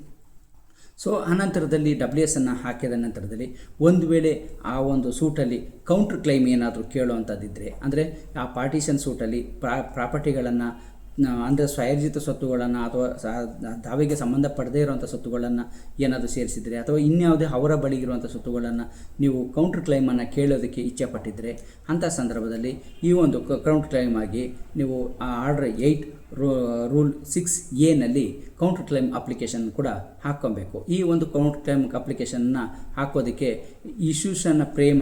ಸೊ ಅನಂತರದಲ್ಲಿ WS ಅನ್ನು ಹಾಕಿದ ನಂತರದಲ್ಲಿ ಒಂದು ವೇಳೆ ಆ ಒಂದು ಸೂಟಲ್ಲಿ ಕೌಂಟ್ರ್ ಕ್ಲೈಮ್ ಏನಾದರೂ ಕೇಳುವಂಥದ್ದಿದ್ದರೆ, ಅಂದರೆ ಆ ಪಾರ್ಟಿಷನ್ ಸೂಟಲ್ಲಿ ಪ್ರಾಪರ್ಟಿಗಳನ್ನು ಅಂದರೆ ಸ್ವಯರ್ಜಿತ ಸ್ವತ್ತುಗಳನ್ನು ಅಥವಾ ದಾವೆಗೆ ಸಂಬಂಧಪಡದೇ ಇರುವಂಥ ಸ್ವತ್ತುಗಳನ್ನು ಏನಾದರೂ ಸೇರಿಸಿದರೆ ಅಥವಾ ಇನ್ಯಾವುದೇ ಅವರ ಬಳಿ ಇರುವಂಥ ಸ್ವತ್ತುಗಳನ್ನು ನೀವು ಕೌಂಟ್ರ್ ಕ್ಲೈಮನ್ನು ಕೇಳೋದಕ್ಕೆ ಇಚ್ಛೆಪಟ್ಟಿದ್ದರೆ ಅಂಥ ಸಂದರ್ಭದಲ್ಲಿ ಈ ಒಂದು ಕೌಂಟ್ರ್ ಕ್ಲೈಮ್ ಆಗಿ ನೀವು order 8 rule 6A counter claim application ಕೂಡ ಹಾಕ್ಕೊಬೇಕು. ಈ ಒಂದು ಕೌಂಟ್ರ್ ಕ್ಲೈಮ್ ಅಪ್ಲಿಕೇಶನ್ನ ಹಾಕೋದಕ್ಕೆ ಇಶ್ಯೂಸನ್ನು ಫ್ರೇಮ್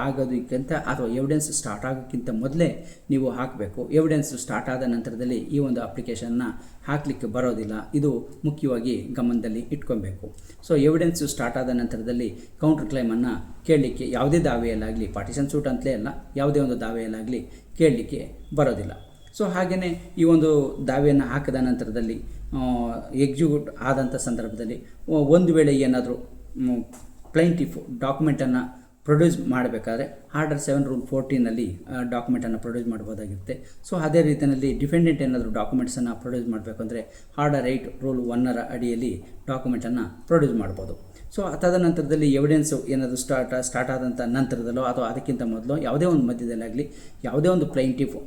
ಆಗೋದಕ್ಕಿಂತ ಅಥವಾ ಎವಿಡೆನ್ಸ್ ಸ್ಟಾರ್ಟ್ ಆಗೋಕ್ಕಿಂತ ಮೊದಲೇ ನೀವು ಹಾಕಬೇಕು. ಎವಿಡೆನ್ಸ್ ಸ್ಟಾರ್ಟ್ ಆದ ನಂತರದಲ್ಲಿ ಈ ಒಂದು ಅಪ್ಲಿಕೇಶನ್ನ ಹಾಕಲಿಕ್ಕೆ ಬರೋದಿಲ್ಲ. ಇದು ಮುಖ್ಯವಾಗಿ ಗಮನದಲ್ಲಿ ಇಟ್ಕೊಬೇಕು. ಸೊ ಎವಿಡೆನ್ಸು ಸ್ಟಾರ್ಟ್ ಆದ ನಂತರದಲ್ಲಿ ಕೌಂಟ್ರ್ ಕ್ಲೈಮನ್ನು ಕೇಳಲಿಕ್ಕೆ ಯಾವುದೇ ದಾವೆಯಲ್ಲಾಗಲಿ, ಪಾರ್ಟಿಷನ್ ಸೂಟ್ ಅಂತಲೇ ಅಲ್ಲ, ಯಾವುದೇ ಒಂದು ದಾವೆಯಲ್ಲಾಗಲಿ ಕೇಳಲಿಕ್ಕೆ ಬರೋದಿಲ್ಲ. ಸೊ ಹಾಗೆಯೇ ಈ ಒಂದು ದಾವೆಯನ್ನು ಹಾಕಿದ ನಂತರದಲ್ಲಿ ಎಕ್ಸಿಕ್ಯೂಟ್ ಆದಂಥ ಸಂದರ್ಭದಲ್ಲಿ ಒಂದು ವೇಳೆ ಏನಾದರೂ ಪ್ಲೈಂಟಿಫ್ ಡಾಕ್ಯುಮೆಂಟನ್ನು ಪ್ರೊಡ್ಯೂಸ್ ಮಾಡಬೇಕಾದ್ರೆ ಆರ್ಡರ್ 7 ರೂಲ್ 14ನಲ್ಲಿ ಡಾಕ್ಯುಮೆಂಟನ್ನು ಪ್ರೊಡ್ಯೂಸ್ ಮಾಡ್ಬೋದಾಗಿರುತ್ತೆ. ಸೊ ಅದೇ ರೀತಿಯಲ್ಲಿ ಡಿಫೆಂಡೆಂಟ್ ಏನಾದರೂ ಡಾಕ್ಯುಮೆಂಟ್ಸನ್ನು ಪ್ರೊಡ್ಯೂಸ್ ಮಾಡಬೇಕು ಅಂದರೆ ಆರ್ಡರ್ 8 ರೂಲ್ 1ರ ಅಡಿಯಲ್ಲಿ ಡಾಕ್ಯುಮೆಂಟನ್ನು ಪ್ರೊಡ್ಯೂಸ್ ಮಾಡ್ಬೋದು. ಸೊ ತದನಂತರದಲ್ಲಿ ಎವಿಡೆನ್ಸು ಏನಾದರೂ ಸ್ಟಾರ್ಟ್ ಆದಂಥ ನಂತರದಲ್ಲೋ ಅಥವಾ ಅದಕ್ಕಿಂತ ಮೊದಲು ಯಾವುದೇ ಒಂದು ಮಧ್ಯದಲ್ಲಾಗಲಿ ಯಾವುದೇ ಒಂದು ಪ್ಲೈಂಟಿಫ್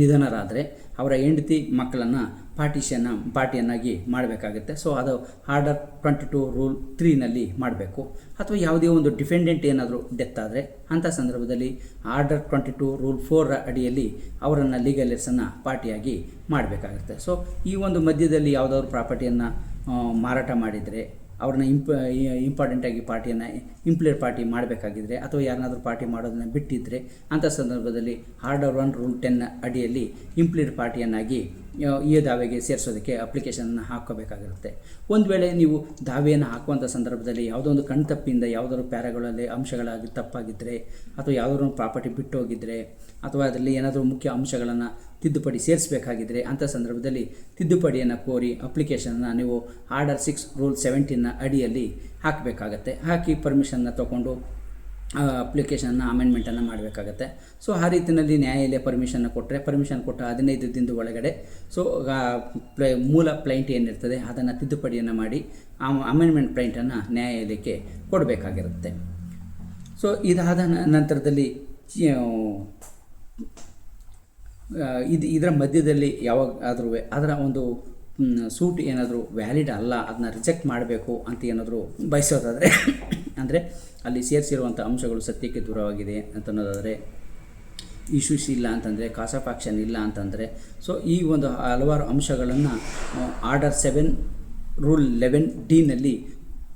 ನಿಧನರಾದರೆ ಅವರ ಹೆಂಡತಿ ಮಕ್ಕಳನ್ನು ಪಾರ್ಟಿಯನ್ನಾಗಿ ಮಾಡಬೇಕಾಗುತ್ತೆ. ಸೊ ಅದು ಆರ್ಡರ್ 22 ರೂಲ್ 3ನಲ್ಲಿ ಮಾಡಬೇಕು. ಅಥವಾ ಯಾವುದೇ ಒಂದು ಡಿಫೆಂಡೆಂಟ್ ಏನಾದರೂ ಡೆತ್ ಆದರೆ ಅಂಥ ಸಂದರ್ಭದಲ್ಲಿ ಆರ್ಡರ್ 22 ರೂಲ್ 4ರ ಅಡಿಯಲ್ಲಿ ಅವರನ್ನು ಲೀಗಲ್ ಏರ್ಸನ್ನು ಪಾರ್ಟಿಯಾಗಿ ಮಾಡಬೇಕಾಗುತ್ತೆ. ಸೊ ಈ ಒಂದು ಮಧ್ಯದಲ್ಲಿ ಯಾವುದಾದ್ರು ಪ್ರಾಪರ್ಟಿಯನ್ನು ಮಾರಾಟ ಮಾಡಿದರೆ ಅವ್ರನ್ನ ಇಂಪಾರ್ಟೆಂಟಾಗಿ ಪಾರ್ಟಿಯನ್ನು ಇಂಪ್ಲೇಡ್ ಪಾರ್ಟಿ ಮಾಡಬೇಕಾಗಿದ್ದರೆ ಅಥವಾ ಯಾರನ್ನಾದರೂ ಪಾರ್ಟಿ ಮಾಡೋದನ್ನು ಬಿಟ್ಟಿದ್ದರೆ ಅಂಥ ಸಂದರ್ಭದಲ್ಲಿ ಆರ್ಡರ್ 1 ರೂಲ್ 10 ಅಡಿಯಲ್ಲಿ ಇಂಪ್ಲೇಡ್ ಪಾರ್ಟಿಯನ್ನಾಗಿ ಈ ದಾವೆಗೆ ಸೇರಿಸೋದಕ್ಕೆ ಅಪ್ಲಿಕೇಶನನ್ನು ಹಾಕ್ಕೋಬೇಕಾಗಿರುತ್ತೆ. ಒಂದು ವೇಳೆ ನೀವು ದಾವೆಯನ್ನು ಹಾಕುವಂಥ ಸಂದರ್ಭದಲ್ಲಿ ಯಾವುದೋ ಒಂದು ಕಣ್ತಪ್ಪಿಂದ ಯಾವುದಾದ್ರು ಪ್ಯಾರಾಗಳಲ್ಲಿ ಅಂಶಗಳಾಗಿ ತಪ್ಪಾಗಿದ್ದರೆ ಅಥವಾ ಯಾವುದಾದ್ರು ಒಂದು ಪ್ರಾಪರ್ಟಿ ಬಿಟ್ಟು ಹೋಗಿದ್ದರೆ ಅಥವಾ ಅದರಲ್ಲಿ ಏನಾದರೂ ಮುಖ್ಯ ಅಂಶಗಳನ್ನು ತಿದ್ದುಪಡಿ ಸೇರಿಸಬೇಕಾಗಿದ್ದರೆ ಅಂಥ ಸಂದರ್ಭದಲ್ಲಿ ತಿದ್ದುಪಡಿಯನ್ನು ಕೋರಿ ಅಪ್ಲಿಕೇಶನನ್ನು ನೀವು ಆರ್ಡರ್ 6 ರೂಲ್ 17ನ ಅಡಿಯಲ್ಲಿ ಹಾಕಬೇಕಾಗತ್ತೆ. ಹಾಕಿ ಪರ್ಮಿಷನ್ನ ತೊಗೊಂಡು ಅಪ್ಲಿಕೇಶನ್ನ ಅಮೆಂಡ್ಮೆಂಟನ್ನು ಮಾಡಬೇಕಾಗತ್ತೆ. ಸೊ ಆ ರೀತಿಯಲ್ಲಿ ನ್ಯಾಯಾಲಯ ಪರ್ಮಿಷನ್ ಕೊಟ್ಟ 15 ದಿನದ ಒಳಗಡೆ ಸೊ ಮೂಲ ಪ್ಲೈಂಟ್ ಏನಿರ್ತದೆ ಅದನ್ನು ತಿದ್ದುಪಡಿಯನ್ನು ಮಾಡಿ ಅಮೆಂಡ್ಮೆಂಟ್ ಪ್ಲೈಂಟನ್ನು ನ್ಯಾಯಾಲಯಕ್ಕೆ ಕೊಡಬೇಕಾಗಿರುತ್ತೆ. ಸೊ ಇದಾದ ನಂತರದಲ್ಲಿ ಇದರ ಮಧ್ಯದಲ್ಲಿ ಯಾವಾಗಾದರೂ ಅದರ ಒಂದು ಸೂಟ್ ಏನಾದರೂ ವ್ಯಾಲಿಡ್ ಅಲ್ಲ, ಅದನ್ನ ರಿಜೆಕ್ಟ್ ಮಾಡಬೇಕು ಅಂತ ಏನಾದರೂ ಬಯಸೋದಾದರೆ ಅಂದರೆ ಅಲ್ಲಿ ಸೇರಿಸಿರುವಂಥ ಅಂಶಗಳು ಸತ್ಯಕ್ಕೆ ದೂರವಾಗಿದೆ ಅಂತನ್ನೋದಾದರೆ, ಇಶ್ಯೂಸ್ ಇಲ್ಲ ಅಂತಂದರೆ, ಕಾಸ್ ಆಫ್ ಆಕ್ಷನ್ ಇಲ್ಲ ಅಂತಂದರೆ, ಸೊ ಈ ಒಂದು ಹಲವಾರು ಅಂಶಗಳನ್ನು ಆರ್ಡರ್ 7 ರೂಲ್ 11D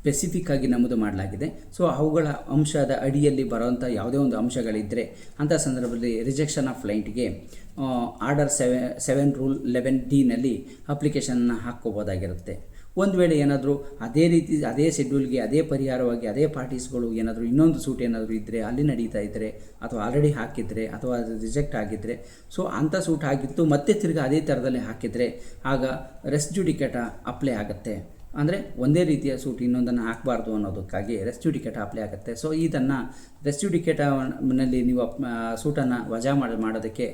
ಸ್ಪೆಸಿಫಿಕ್ ಆಗಿ ನಮೂದು ಮಾಡಲಾಗಿದೆ. ಸೊ ಅವುಗಳ ಅಂಶದ ಅಡಿಯಲ್ಲಿ ಬರುವಂಥ ಯಾವುದೇ ಒಂದು ಅಂಶಗಳಿದ್ದರೆ ಅಂಥ ಸಂದರ್ಭದಲ್ಲಿ ರಿಜೆಕ್ಷನ್ ಆಫ್ ಕ್ಲೈಂಟ್ಗೆ ಆರ್ಡರ್ 7 ರೂಲ್ 11D ಅಪ್ಲಿಕೇಶನ್ನ ಹಾಕ್ಕೋಬೋದಾಗಿರುತ್ತೆ. ಒಂದು ವೇಳೆ ಏನಾದರೂ ಅದೇ ಶೆಡ್ಯೂಲ್ಗೆ ಅದೇ ಪರಿಹಾರವಾಗಿ ಅದೇ ಪಾರ್ಟೀಸ್ಗಳು ಏನಾದರೂ ಇನ್ನೊಂದು ಸೂಟ್ ಏನಾದರೂ ಇದ್ದರೆ ಅಲ್ಲಿ ನಡೀತಾ ಇದ್ದರೆ ಅಥವಾ ಆಲ್ರೆಡಿ ಹಾಕಿದರೆ ಅಥವಾ ಅದು ರಿಜೆಕ್ಟ್ ಆಗಿದ್ದರೆ, ಸೊ ಅಂಥ ಸೂಟ್ ಆಗಿತ್ತು ಮತ್ತೆ ತಿರ್ಗಿ ಅದೇ ಥರದಲ್ಲಿ ಹಾಕಿದರೆ ಆಗ ರೆಸ್ ಜುಡಿಕೇಟ ಅಪ್ಲೈ ಆಗುತ್ತೆ. ಅಂದರೆ ಒಂದೇ ರೀತಿಯ ಸೂಟ್ ಇನ್ನೊಂದನ್ನು ಹಾಕಬಾರ್ದು ಅನ್ನೋದಕ್ಕಾಗಿ ರೆಸ್ ಜುಡಿಕೇಟ ಅಪ್ಲೈ ಆಗುತ್ತೆ. ಸೊ ಇದನ್ನು ರೆಸ್ ಜುಡಿಕೇಟನಲ್ಲಿ ನೀವು ಸೂಟನ್ನು ವಜಾ ಮಾಡೋದಕ್ಕೆ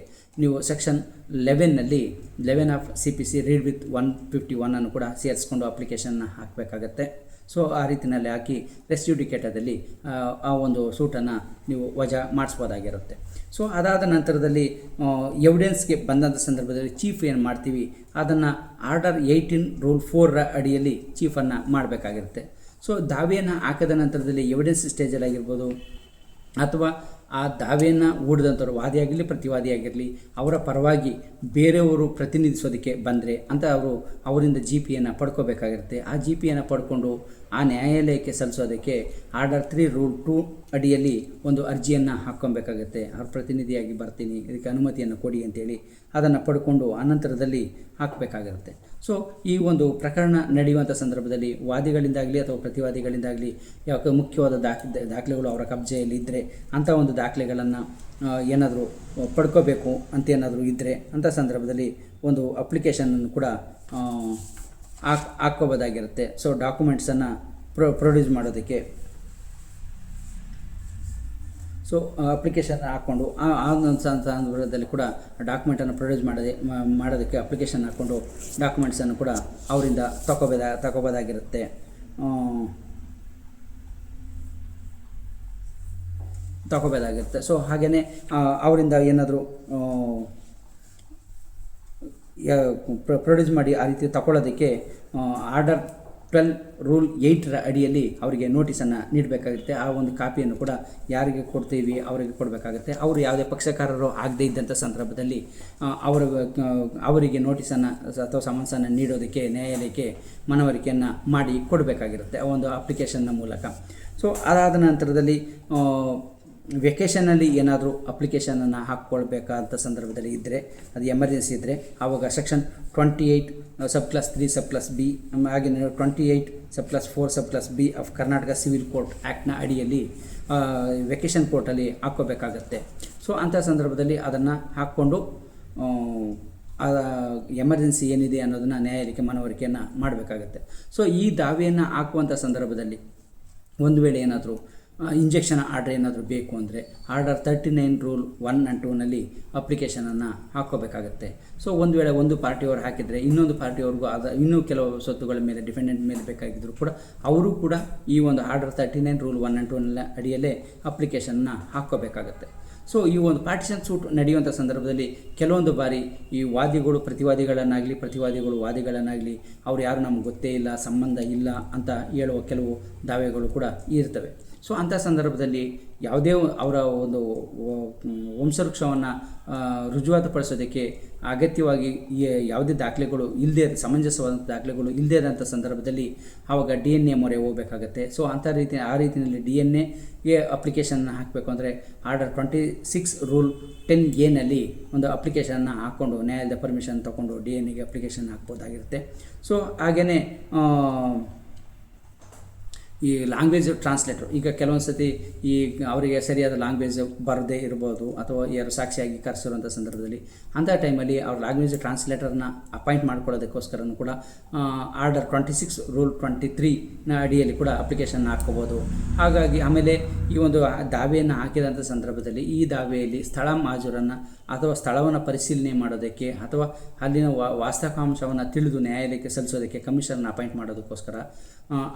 ನೀವು section 11 of CPC read with 151 ಕೂಡ ಸೇರಿಸ್ಕೊಂಡು ಅಪ್ಲಿಕೇಶನ್ನ ಹಾಕಬೇಕಾಗತ್ತೆ. ಸೊ ಆ ರೀತಿಯಲ್ಲಿ ಹಾಕಿ ರೆಸ್ ಜುಡಿಕೇಟದಲ್ಲಿ ಆ ಒಂದು ಸೂಟನ್ನು ನೀವು ವಜಾ ಮಾಡಿಸ್ಬೋದಾಗಿರುತ್ತೆ. ಸೊ ಅದಾದ ನಂತರದಲ್ಲಿ ಎವಿಡೆನ್ಸ್ಗೆ ಬಂದಂಥ ಸಂದರ್ಭದಲ್ಲಿ ಚೀಫ್ ಏನು ಮಾಡ್ತೀವಿ ಅದನ್ನು ಆರ್ಡರ್ 18 ರೂಲ್ 4ರ ಅಡಿಯಲ್ಲಿ ಚೀಫನ್ನು ಮಾಡಬೇಕಾಗಿರುತ್ತೆ. ಸೊ ದಾವೆಯನ್ನು ಹಾಕಿದ ನಂತರದಲ್ಲಿ ಎವಿಡೆನ್ಸ್ ಸ್ಟೇಜಲ್ಲಾಗಿರ್ಬೋದು ಅಥವಾ ಆ ದಾವೆಯನ್ನು ಹೂಡಿದಂಥವ್ರು ವಾದಿಯಾಗಿರಲಿ ಪ್ರತಿವಾದಿಯಾಗಿರಲಿ ಅವರ ಪರವಾಗಿ ಬೇರೆಯವರು ಪ್ರತಿನಿಧಿಸೋದಕ್ಕೆ ಬಂದರೆ ಅಂತ ಅವರಿಂದ ಜಿ ಪಿಯನ್ನು ಪಡ್ಕೋಬೇಕಾಗಿರುತ್ತೆ. ಆ ಜಿ ಪಿಯನ್ನು ಪಡ್ಕೊಂಡು ಆ ನ್ಯಾಯಾಲಯಕ್ಕೆ ಸಲ್ಲಿಸೋದಕ್ಕೆ ಆರ್ಡರ್ 3 ರೂಲ್ 2 ಅಡಿಯಲ್ಲಿ ಒಂದು ಅರ್ಜಿಯನ್ನು ಹಾಕ್ಕೊಬೇಕಾಗುತ್ತೆ. ಅವ್ರ ಪ್ರತಿನಿಧಿಯಾಗಿ ಬರ್ತೀನಿ, ಇದಕ್ಕೆ ಅನುಮತಿಯನ್ನು ಕೊಡಿ ಅಂತೇಳಿ ಅದನ್ನು ಪಡ್ಕೊಂಡು ಅನಂತರದಲ್ಲಿ ಹಾಕಬೇಕಾಗಿರುತ್ತೆ. ಸೊ ಈ ಒಂದು ಪ್ರಕರಣ ನಡೆಯುವಂಥ ಸಂದರ್ಭದಲ್ಲಿ ವಾದಿಗಳಿಂದಾಗಲಿ ಅಥವಾ ಪ್ರತಿವಾದಿಗಳಿಂದಾಗಲಿ ಯಾವ ಮುಖ್ಯವಾದ ದಾಖಲೆಗಳು ಅವರ ಕಬ್ಜೆಯಲ್ಲಿ ಇದ್ದರೆ ಅಂಥ ಒಂದು ದಾಖಲೆಗಳನ್ನು ಏನಾದರೂ ಪಡ್ಕೋಬೇಕು ಅಂತ ಏನಾದರೂ ಇದ್ದರೆ ಅಂಥ ಸಂದರ್ಭದಲ್ಲಿ ಒಂದು ಅಪ್ಲಿಕೇಶನನ್ನು ಕೂಡ ಹಾಕ್ಕೋಬೋದಾಗಿರುತ್ತೆ. ಸೊ ಡಾಕ್ಯುಮೆಂಟ್ಸನ್ನು ಪ್ರೊಡ್ಯೂಸ್ ಮಾಡೋದಕ್ಕೆ ಸೊ ಅಪ್ಲಿಕೇಶನ್ ಹಾಕ್ಕೊಂಡು ಆ ಸಂದರ್ಭದಲ್ಲಿ ಕೂಡ ಡಾಕ್ಯುಮೆಂಟನ್ನು ಪ್ರೊಡ್ಯೂಸ್ ಮಾಡೋದಕ್ಕೆ ಅಪ್ಲಿಕೇಶನ್ ಹಾಕ್ಕೊಂಡು ಡಾಕ್ಯುಮೆಂಟ್ಸನ್ನು ಕೂಡ ಅವರಿಂದ ತಗೋಬೋದಾಗಿರುತ್ತೆ. ಸೊ ಹಾಗೆಯೇ ಅವರಿಂದ ಏನಾದರೂ ಪ್ರೊಡ್ಯೂಸ್ ಮಾಡಿ ಆ ರೀತಿ ತಗೊಳ್ಳೋದಕ್ಕೆ ಆರ್ಡರ್ 12 ರೂಲ್ 8 ಅಡಿಯಲ್ಲಿ ಅವರಿಗೆ ನೋಟಿಸನ್ನು ನೀಡಬೇಕಾಗುತ್ತೆ. ಆ ಒಂದು ಕಾಪಿಯನ್ನು ಕೂಡ ಯಾರಿಗೆ ಕೊಡ್ತೀವಿ ಅವರಿಗೆ ಕೊಡಬೇಕಾಗುತ್ತೆ. ಅವರು ಯಾವುದೇ ಪಕ್ಷಕಾರರು ಆಗದೇ ಇದ್ದಂಥ ಸಂದರ್ಭದಲ್ಲಿ ಅವರಿಗೆ ನೋಟಿಸನ್ನು ಅಥವಾ ಸಮನ್ಸನ್ನು ನೀಡೋದಕ್ಕೆ ನ್ಯಾಯಾಲಯಕ್ಕೆ ಮನವರಿಕೆಯನ್ನು ಮಾಡಿ ಕೊಡಬೇಕಾಗಿರುತ್ತೆ ಆ ಒಂದು ಅಪ್ಲಿಕೇಶನ್ನ ಮೂಲಕ. ಸೊ ಅದಾದ ನಂತರದಲ್ಲಿ ವೆಕೇಷನಲ್ಲಿ ಏನಾದರೂ ಅಪ್ಲಿಕೇಶನನ್ನು ಹಾಕ್ಕೊಳ್ಬೇಕಾದಂಥ ಸಂದರ್ಭದಲ್ಲಿ ಇದ್ದರೆ, ಅದು ಎಮರ್ಜೆನ್ಸಿ ಇದ್ದರೆ, ಆವಾಗ section 28 sub clause 3 sub clause B ಹಾಗೆ 28 sub clause 4 sub clause B of Karnataka civil court ಆ್ಯಕ್ಟ್ನ ಅಡಿಯಲ್ಲಿ ವೆಕೇಷನ್ ಕೋರ್ಟಲ್ಲಿ ಹಾಕ್ಕೋಬೇಕಾಗತ್ತೆ. ಸೊ ಅಂಥ ಸಂದರ್ಭದಲ್ಲಿ ಅದನ್ನು ಹಾಕ್ಕೊಂಡು ಎಮರ್ಜೆನ್ಸಿ ಏನಿದೆ ಅನ್ನೋದನ್ನು ನ್ಯಾಯಾಲಯಕ್ಕೆ ಮನವರಿಕೆಯನ್ನು ಮಾಡಬೇಕಾಗತ್ತೆ. ಸೊ ಈ ದಾವೆಯನ್ನು ಹಾಕುವಂಥ ಸಂದರ್ಭದಲ್ಲಿ ಒಂದು ವೇಳೆ ಏನಾದರೂ ಇಂಜೆಕ್ಷನ್ ಆರ್ಡರ್ ಏನಾದರೂ ಬೇಕು ಅಂದರೆ ಆರ್ಡರ್ 39 ರೂಲ್ 1 and 2ನಲ್ಲಿ ಅಪ್ಲಿಕೇಶನನ್ನು ಹಾಕ್ಕೋಬೇಕಾಗತ್ತೆ. ಸೊ ಒಂದು ವೇಳೆ ಒಂದು ಪಾರ್ಟಿಯವರು ಹಾಕಿದರೆ ಇನ್ನೊಂದು ಪಾರ್ಟಿಯವ್ರಿಗೂ ಇನ್ನೂ ಕೆಲವು ಸ್ವತ್ತುಗಳ ಮೇಲೆ ಡಿಪೆಂಡೆಂಟ್ ಮೇಲೆ ಬೇಕಾಗಿದ್ದರೂ ಕೂಡ ಅವರು ಕೂಡ ಈ ಒಂದು ಆರ್ಡರ್ 39 ರೂಲ್ 1 and 2ನ ಅಡಿಯಲ್ಲೇ ಅಪ್ಲಿಕೇಶನ್ನ ಹಾಕ್ಕೋಬೇಕಾಗತ್ತೆ. ಸೊ ಈ ಒಂದು ಪಾರ್ಟಿಷನ್ ಸೂಟ್ ನಡೆಯುವಂಥ ಸಂದರ್ಭದಲ್ಲಿ ಕೆಲವೊಂದು ಬಾರಿ ಈ ವಾದಿಗಳು ಪ್ರತಿವಾದಿಗಳು ವಾದಿಗಳನ್ನಾಗಲಿ ಅವ್ರು ಯಾರು ನಮ್ಗೆ ಗೊತ್ತೇ ಇಲ್ಲ, ಸಂಬಂಧ ಇಲ್ಲ ಅಂತ ಹೇಳುವ ಕೆಲವು ದಾವೆಗಳು ಕೂಡ ಇರ್ತವೆ. ಸೊ ಅಂಥ ಸಂದರ್ಭದಲ್ಲಿ ಯಾವುದೇ ಅವರ ಒಂದು ವಂಶವೃಕ್ಷವನ್ನು ರುಜುವಾತುಪಡಿಸೋದಕ್ಕೆ ಅಗತ್ಯವಾಗಿ ಯಾವುದೇ ದಾಖಲೆಗಳು ಇಲ್ಲದೇ ಸಮಂಜಸವಾದಂಥ ದಾಖಲೆಗಳು ಇಲ್ಲದೇ ಇರೋಂಥ ಸಂದರ್ಭದಲ್ಲಿ ಆವಾಗ DNA ಮೊರೆ ಹೋಗಬೇಕಾಗತ್ತೆ. ಸೊ ಆ ರೀತಿಯಲ್ಲಿ DNA ಅಪ್ಲಿಕೇಶನ್ನ ಹಾಕಬೇಕು ಅಂದರೆ ಆರ್ಡರ್ 26 ರೂಲ್ 10A ಒಂದು ಅಪ್ಲಿಕೇಶನ್ನ ಹಾಕ್ಕೊಂಡು ನ್ಯಾಯಾಲಯದ ಪರ್ಮಿಷನ್ ತೊಗೊಂಡು DNAಗೆ ಅಪ್ಲಿಕೇಶನ್ ಹಾಕ್ಬೋದಾಗಿರುತ್ತೆ. ಸೊ ಹಾಗೆಯೇ ಈ ಲ್ಯಾಂಗ್ವೇಜ್ ಟ್ರಾನ್ಸ್ಲೇಟರ್, ಈಗ ಕೆಲವೊಂದು ಸತಿ ಈ ಅವರಿಗೆ ಸರಿಯಾದ ಲ್ಯಾಂಗ್ವೇಜ್ ಬರದೇ ಇರ್ಬೋದು ಅಥವಾ ಯಾರು ಸಾಕ್ಷಿಯಾಗಿ ಕರೆಸಿರುವಂಥ ಸಂದರ್ಭದಲ್ಲಿ ಅಂಥ ಟೈಮಲ್ಲಿ ಅವ್ರ ಲ್ಯಾಂಗ್ವೇಜ್ ಟ್ರಾನ್ಸ್ಲೇಟರ್ನ ಅಪಾಯಿಂಟ್ ಮಾಡ್ಕೊಳ್ಳೋದಕ್ಕೋಸ್ಕರನೂ ಕೂಡ ಆರ್ಡರ್ 26 ರೂಲ್ 23ನ ಅಡಿಯಲ್ಲಿ ಕೂಡ ಅಪ್ಲಿಕೇಶನ್ ಹಾಕ್ಕೋಬೋದು. ಹಾಗಾಗಿ ಆಮೇಲೆ ಈ ಒಂದು ದಾವೆಯನ್ನು ಹಾಕಿದಂಥ ಸಂದರ್ಭದಲ್ಲಿ ಈ ದಾವೆಯಲ್ಲಿ ಸ್ಥಳ ಮಾಜೂರನ್ನು ಅಥವಾ ಸ್ಥಳವನ್ನು ಪರಿಶೀಲನೆ ಮಾಡೋದಕ್ಕೆ ಅಥವಾ ಅಲ್ಲಿನ ವಾಸ್ತವಾಂಶವನ್ನು ತಿಳಿದು ನ್ಯಾಯಾಲಯಕ್ಕೆ ಸಲ್ಲಿಸೋದಕ್ಕೆ ಕಮಿಷನರ್ನ ಅಪಾಯಿಂಟ್ ಮಾಡೋದಕ್ಕೋಸ್ಕರ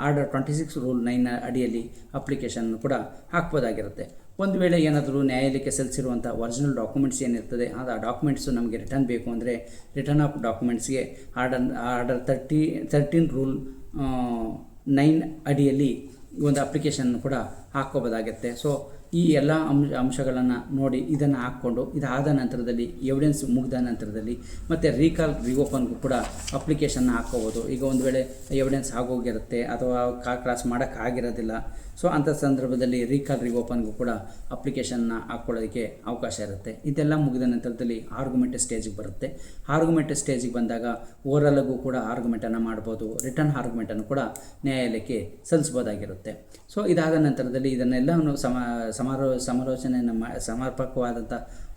ಆರ್ಡರ್ 26 ರೂಲ್ 9ನ ಅಡಿಯಲ್ಲಿ ಅಪ್ಲಿಕೇಶನ್ ಕೂಡ ಹಾಕ್ಬೋದಾಗಿರುತ್ತೆ. ಒಂದು ವೇಳೆ ಏನಾದರೂ ನ್ಯಾಯಾಲಯಕ್ಕೆ ಸಲ್ಲಿಸಿರುವಂಥ ಒರಿಜಿನಲ್ ಡಾಕ್ಯುಮೆಂಟ್ಸ್ ಏನಿರ್ತದೆ ಆ ಡಾಕ್ಯುಮೆಂಟ್ಸು ನಮಗೆ ರಿಟರ್ನ್ ಬೇಕು ಅಂದರೆ ರಿಟರ್ನ್ ಆಫ್ ಡಾಕ್ಯುಮೆಂಟ್ಸ್ಗೆ ಆರ್ಡರ್ 13 ರೂಲ್ 9 ಅಡಿಯಲ್ಲಿ ಒಂದು ಅಪ್ಲಿಕೇಶನ್ ಕೂಡ ಹಾಕ್ಕೋಬೋದಾಗುತ್ತೆ. ಸೊ ಈ ಎಲ್ಲ ಅಂಶಗಳನ್ನು ನೋಡಿ ಇದನ್ನು ಹಾಕ್ಕೊಂಡು ಇದಾದ ನಂತರದಲ್ಲಿ ಎವಿಡೆನ್ಸ್ ಮುಗಿದ ನಂತರದಲ್ಲಿ ಮತ್ತು ರಿಓಪನ್ಗೂ ಕೂಡ ಅಪ್ಲಿಕೇಶನ್ನ ಹಾಕ್ಕೋಬೋದು. ಈಗ ಒಂದು ವೇಳೆ ಎವಿಡೆನ್ಸ್ ಆಗೋಗಿರುತ್ತೆ ಅಥವಾ ಕ್ರಾಸ್ ಮಾಡೋಕ್ಕಾಗಿರೋದಿಲ್ಲ, ಸೊ ಅಂಥ ಸಂದರ್ಭದಲ್ಲಿ ರಿಓಪನ್ಗೂ ಕೂಡ ಅಪ್ಲಿಕೇಶನ್ನ ಹಾಕ್ಕೊಳ್ಳೋದಕ್ಕೆ ಅವಕಾಶ ಇರುತ್ತೆ. ಇದೆಲ್ಲ ಮುಗಿದ ನಂತರದಲ್ಲಿ ಆರ್ಗ್ಯುಮೆಂಟ್ ಸ್ಟೇಜಿಗೆ ಬರುತ್ತೆ. ಆರ್ಗ್ಯುಮೆಂಟ್ ಸ್ಟೇಜಿಗೆ ಬಂದಾಗ ಓರಲ್ಗೂ ಕೂಡ ಆರ್ಗ್ಯುಮೆಂಟನ್ನು ಮಾಡ್ಬೋದು, ರಿಟರ್ನ್ ಆರ್ಗ್ಯುಮೆಂಟನ್ನು ಕೂಡ ನ್ಯಾಯಾಲಯಕ್ಕೆ ಸಲ್ಲಿಸ್ಬೋದಾಗಿರುತ್ತೆ. ಸೊ ಇದಾದ ನಂತರದಲ್ಲಿ ಇದನ್ನೆಲ್ಲವನ್ನು ಸಮಾಲೋಚನೆಯನ್ನು ಸಮರ್ಪಕವಾದಂಥ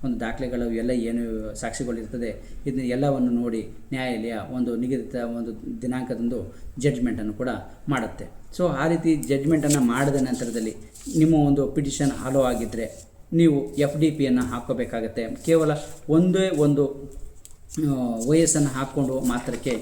ಒಂದು ದಾಖಲೆಗಳು ಎಲ್ಲ ಏನು ಸಾಕ್ಷಿಗಳಿರ್ತದೆ ಇದನ್ನ ಎಲ್ಲವನ್ನು ನೋಡಿ ನ್ಯಾಯಾಲಯ ಒಂದು ನಿಗದಿತ ಒಂದು ದಿನಾಂಕದಂದು ಜಡ್ಜ್ಮೆಂಟನ್ನು ಕೂಡ ಮಾಡುತ್ತೆ. ಸೊ ಆ ರೀತಿ ಜಡ್ಜ್ಮೆಂಟನ್ನು ಮಾಡಿದ ನಂತರದಲ್ಲಿ ನಿಮ್ಮ ಒಂದು ಪಿಟಿಷನ್ ಅಲೋ ಆಗಿದ್ದರೆ ನೀವು FDPಯನ್ನು ಹಾಕ್ಕೋಬೇಕಾಗತ್ತೆ. ಕೇವಲ ಒಂದೇ ಒಂದು ವಯಸ್ಸನ್ನು ಹಾಕ್ಕೊಂಡು ಮಾತ್ರಕ್ಕೆ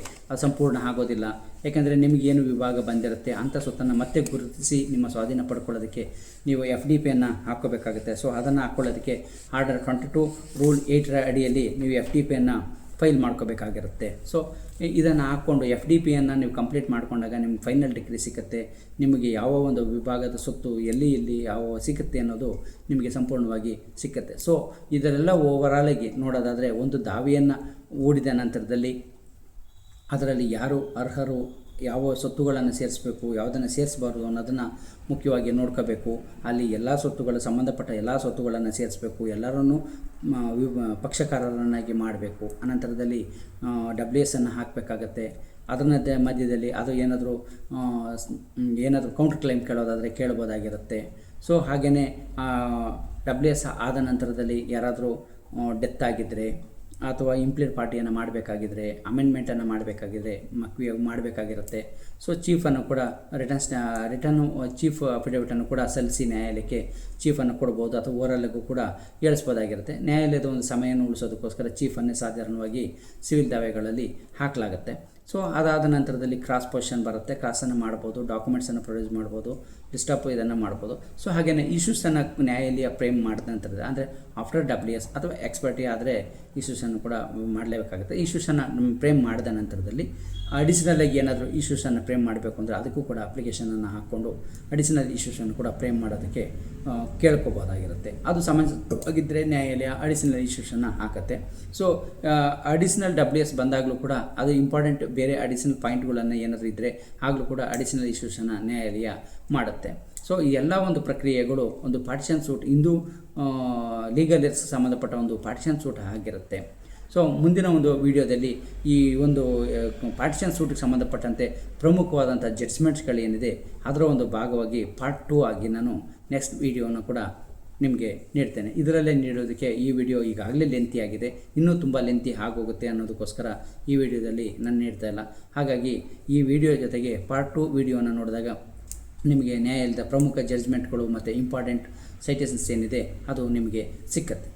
ಸಂಪೂರ್ಣ ಆಗೋದಿಲ್ಲ. ಯಾಕೆಂದರೆ ನಿಮಗೇನು ವಿಭಾಗ ಬಂದಿರುತ್ತೆ ಅಂಥ ಸ್ವತ್ತನ್ನು ಮತ್ತೆ ಗುರುತಿಸಿ ನಿಮ್ಮ ಸ್ವಾಧೀನ ಪಡ್ಕೊಳ್ಳೋದಕ್ಕೆ ನೀವು FDPಯನ್ನು ಹಾಕ್ಕೋಬೇಕಾಗುತ್ತೆ. ಸೊ ಅದನ್ನು ಹಾಕ್ಕೊಳ್ಳೋದಕ್ಕೆ ಆರ್ಡರ್ 22 ರೂಲ್ 8ರ ಅಡಿಯಲ್ಲಿ ನೀವು FDPಯನ್ನು ಫೈಲ್ ಮಾಡ್ಕೋಬೇಕಾಗಿರುತ್ತೆ. ಸೊ ಇದನ್ನು ಹಾಕ್ಕೊಂಡು FDP ಅನ್ನು ನೀವು ಕಂಪ್ಲೀಟ್ ಮಾಡ್ಕೊಂಡಾಗ ನಿಮ್ಗೆ ಫೈನಲ್ ಡಿಗ್ರಿ ಸಿಗುತ್ತೆ. ನಿಮಗೆ ಯಾವ ಒಂದು ವಿಭಾಗದ ಸ್ವತ್ತು ಎಲ್ಲಿ ಯಾವ ಸಿಗುತ್ತೆ ಅನ್ನೋದು ನಿಮಗೆ ಸಂಪೂರ್ಣವಾಗಿ ಸಿಕ್ಕುತ್ತೆ. ಸೊ ಇದರೆಲ್ಲ ಓವರಾಲಾಗಿ ನೋಡೋದಾದರೆ ಒಂದು ದಾವಿಯನ್ನು ಹೂಡಿದ ನಂತರದಲ್ಲಿ ಅದರಲ್ಲಿ ಯಾರು ಅರ್ಹರು, ಯಾವ ಸ್ವತ್ತುಗಳನ್ನು ಸೇರಿಸಬೇಕು, ಯಾವುದನ್ನು ಸೇರಿಸಬಾರ್ದು ಅನ್ನೋದನ್ನು ಮುಖ್ಯವಾಗಿ ನೋಡ್ಕೋಬೇಕು. ಅಲ್ಲಿ ಎಲ್ಲ ಸ್ವತ್ತುಗಳು ಸಂಬಂಧಪಟ್ಟ ಎಲ್ಲ ಸ್ವತ್ತುಗಳನ್ನು ಸೇರಿಸಬೇಕು, ಎಲ್ಲರನ್ನೂ ಪಕ್ಷಕಾರರನ್ನಾಗಿ ಮಾಡಬೇಕು. ಅನಂತರದಲ್ಲಿ WS ಅನ್ನು ಹಾಕಬೇಕಾಗತ್ತೆ. ಅದರ ಮಧ್ಯದಲ್ಲಿ ಅದು ಏನಾದರೂ ಕೌಂಟರ್ ಕ್ಲೈಮ್ ಕೇಳೋದಾದರೆ ಕೇಳ್ಬೋದಾಗಿರುತ್ತೆ. ಸೊ ಹಾಗೆಯೇ WS ಆದ ನಂತರದಲ್ಲಿ ಯಾರಾದರೂ ಡೆತ್ ಆಗಿದ್ದರೆ ಅಥವಾ ಇಂಪ್ಲೀಡ್ ಪಾರ್ಟಿಯನ್ನು ಮಾಡಬೇಕಾಗಿದ್ದರೆ, ಅಮೆಂಡ್ಮೆಂಟನ್ನು ಮಾಡಬೇಕಾಗಿರುತ್ತೆ. ಸೊ ಚೀಫನ್ನು ಕೂಡ ರಿಟರ್ನು ಚೀಫ್ ಅಫಿಡವಿಟನ್ನು ಕೂಡ ಸಲ್ಲಿಸಿ ನ್ಯಾಯಾಲಯಕ್ಕೆ ಚೀಫನ್ನು ಕೊಡ್ಬೋದು ಅಥವಾ ಓರಲ್ಗೂ ಕೂಡ ಹೇಳಿಸ್ಬೋದಾಗಿರುತ್ತೆ. ನ್ಯಾಯಾಲಯದ ಒಂದು ಸಮಯವನ್ನು ಉಳಿಸೋದಕ್ಕೋಸ್ಕರ ಚೀಫನ್ನೇ ಸಾಧಾರಣವಾಗಿ ಸಿವಿಲ್ ದಾವೆಗಳಲ್ಲಿ ಹಾಕಲಾಗುತ್ತೆ. ಸೊ ಅದಾದ ನಂತರದಲ್ಲಿ ಕ್ರಾಸ್ ಪೊಸಿಷನ್ ಬರುತ್ತೆ. ಕ್ರಾಸನ್ನು ಮಾಡ್ಬೋದು, ಡಾಕ್ಯುಮೆಂಟ್ಸನ್ನು ಪ್ರೊಡ್ಯೂಸ್ ಮಾಡ್ಬೋದು, ಡಿಸ್ಟರ್ಬ್ ಇದನ್ನು ಮಾಡ್ಬೋದು. ಸೊ ಹಾಗೆಯೇ ಇಶ್ಯೂಸನ್ನು ನ್ಯಾಯಾಲಯ ಫ್ರೇಮ್ ಮಾಡಿದ ನಂತರದ ಅಂದರೆ ಆಫ್ಟರ್ WS ಅಥವಾ ಎಕ್ಸ್ಪರ್ಟಿ ಆದರೆ ಇಶ್ಯೂಸನ್ನು ಕೂಡ ಮಾಡಲೇಬೇಕಾಗುತ್ತೆ. ಇಶ್ಯೂಸನ್ನು ಫ್ರೇಮ್ ಮಾಡಿದ ನಂತರದಲ್ಲಿ ಅಡಿಷನಲಾಗಿ ಏನಾದರೂ ಇಶ್ಯೂಸನ್ನು ಫ್ರೇಮ್ ಮಾಡಬೇಕು ಅಂದರೆ ಅದಕ್ಕೂ ಕೂಡ ಅಪ್ಲಿಕೇಶನನ್ನು ಹಾಕ್ಕೊಂಡು ಅಡಿಷನಲ್ ಇಶ್ಯೂಸನ್ನು ಕೂಡ ಫ್ರೇಮ್ ಮಾಡೋದಕ್ಕೆ ಕೇಳ್ಕೊಬೋದಾಗಿರುತ್ತೆ. ಅದು ಸಮಂಜಸವಾಗಿದ್ದರೆ ನ್ಯಾಯಾಲಯ ಅಡಿಷನಲ್ ಇಶ್ಯೂಸನ್ನು ಹಾಕುತ್ತೆ. ಸೊ ಅಡಿಷನಲ್ WS ಬಂದಾಗಲೂ ಕೂಡ ಅದು ಇಂಪಾರ್ಟೆಂಟ್ ಬೇರೆ ಅಡಿಷನಲ್ ಪಾಯಿಂಟ್ಗಳನ್ನು ಏನಾದರೂ ಇದ್ದರೆ ಆಗಲೂ ಕೂಡ ಅಡಿಷನಲ್ ಇಶ್ಯೂಸನ್ನು ನ್ಯಾಯಾಲಯ ಮಾಡುತ್ತೆ. ಸೊ ಈ ಎಲ್ಲ ಒಂದು ಪ್ರಕ್ರಿಯೆಗಳು ಒಂದು ಪಾರ್ಟಿಷನ್ ಸೂಟ್ ಹಿಂದೂ ಲೀಗಲ್ ಏರ್ಸ್ ಸಂಬಂಧಪಟ್ಟ ಒಂದು ಪಾರ್ಟಿಷನ್ ಸೂಟ್ ಆಗಿರುತ್ತೆ. ಸೊ ಮುಂದಿನ ಒಂದು ವಿಡಿಯೋದಲ್ಲಿ ಈ ಒಂದು ಪಾರ್ಟಿಷನ್ ಸೂಟಿಗೆ ಸಂಬಂಧಪಟ್ಟಂತೆ ಪ್ರಮುಖವಾದಂಥ ಜಡ್ಜ್ಮೆಂಟ್ಸ್ಗಳೇನಿದೆ ಅದರ ಒಂದು ಭಾಗವಾಗಿ ಪಾರ್ಟ್ 2 ಆಗಿ ನಾನು ನೆಕ್ಸ್ಟ್ ವಿಡಿಯೋನ ಕೂಡ ನಿಮಗೆ ನೀಡ್ತೇನೆ. ಇದರಲ್ಲೇ ನೀಡೋದಕ್ಕೆ ಈ ವಿಡಿಯೋ ಈಗಾಗಲೇ ಲೆಂತಿ ಆಗಿದೆ, ಇನ್ನೂ ತುಂಬ ಲೆಂತಿ ಆಗೋಗುತ್ತೆ ಅನ್ನೋದಕ್ಕೋಸ್ಕರ ಈ ವಿಡಿಯೋದಲ್ಲಿ ನಾನು ನೀಡ್ತಾ ಇಲ್ಲ. ಹಾಗಾಗಿ ಈ ವಿಡಿಯೋ ಜೊತೆಗೆ ಪಾರ್ಟ್ 2 ವಿಡಿಯೋನ ನೋಡಿದಾಗ ನಿಮಗೆ ನ್ಯಾಯಾಲಯದ ಪ್ರಮುಖ ಜಡ್ಜ್ಮೆಂಟ್ಗಳು ಮತ್ತು ಇಂಪಾರ್ಟೆಂಟ್ ಸೈಟೇಷನ್ಸ್ ಏನಿದೆ ಅದು ನಿಮಗೆ ಸಿಕ್ಕತ್ತೆ.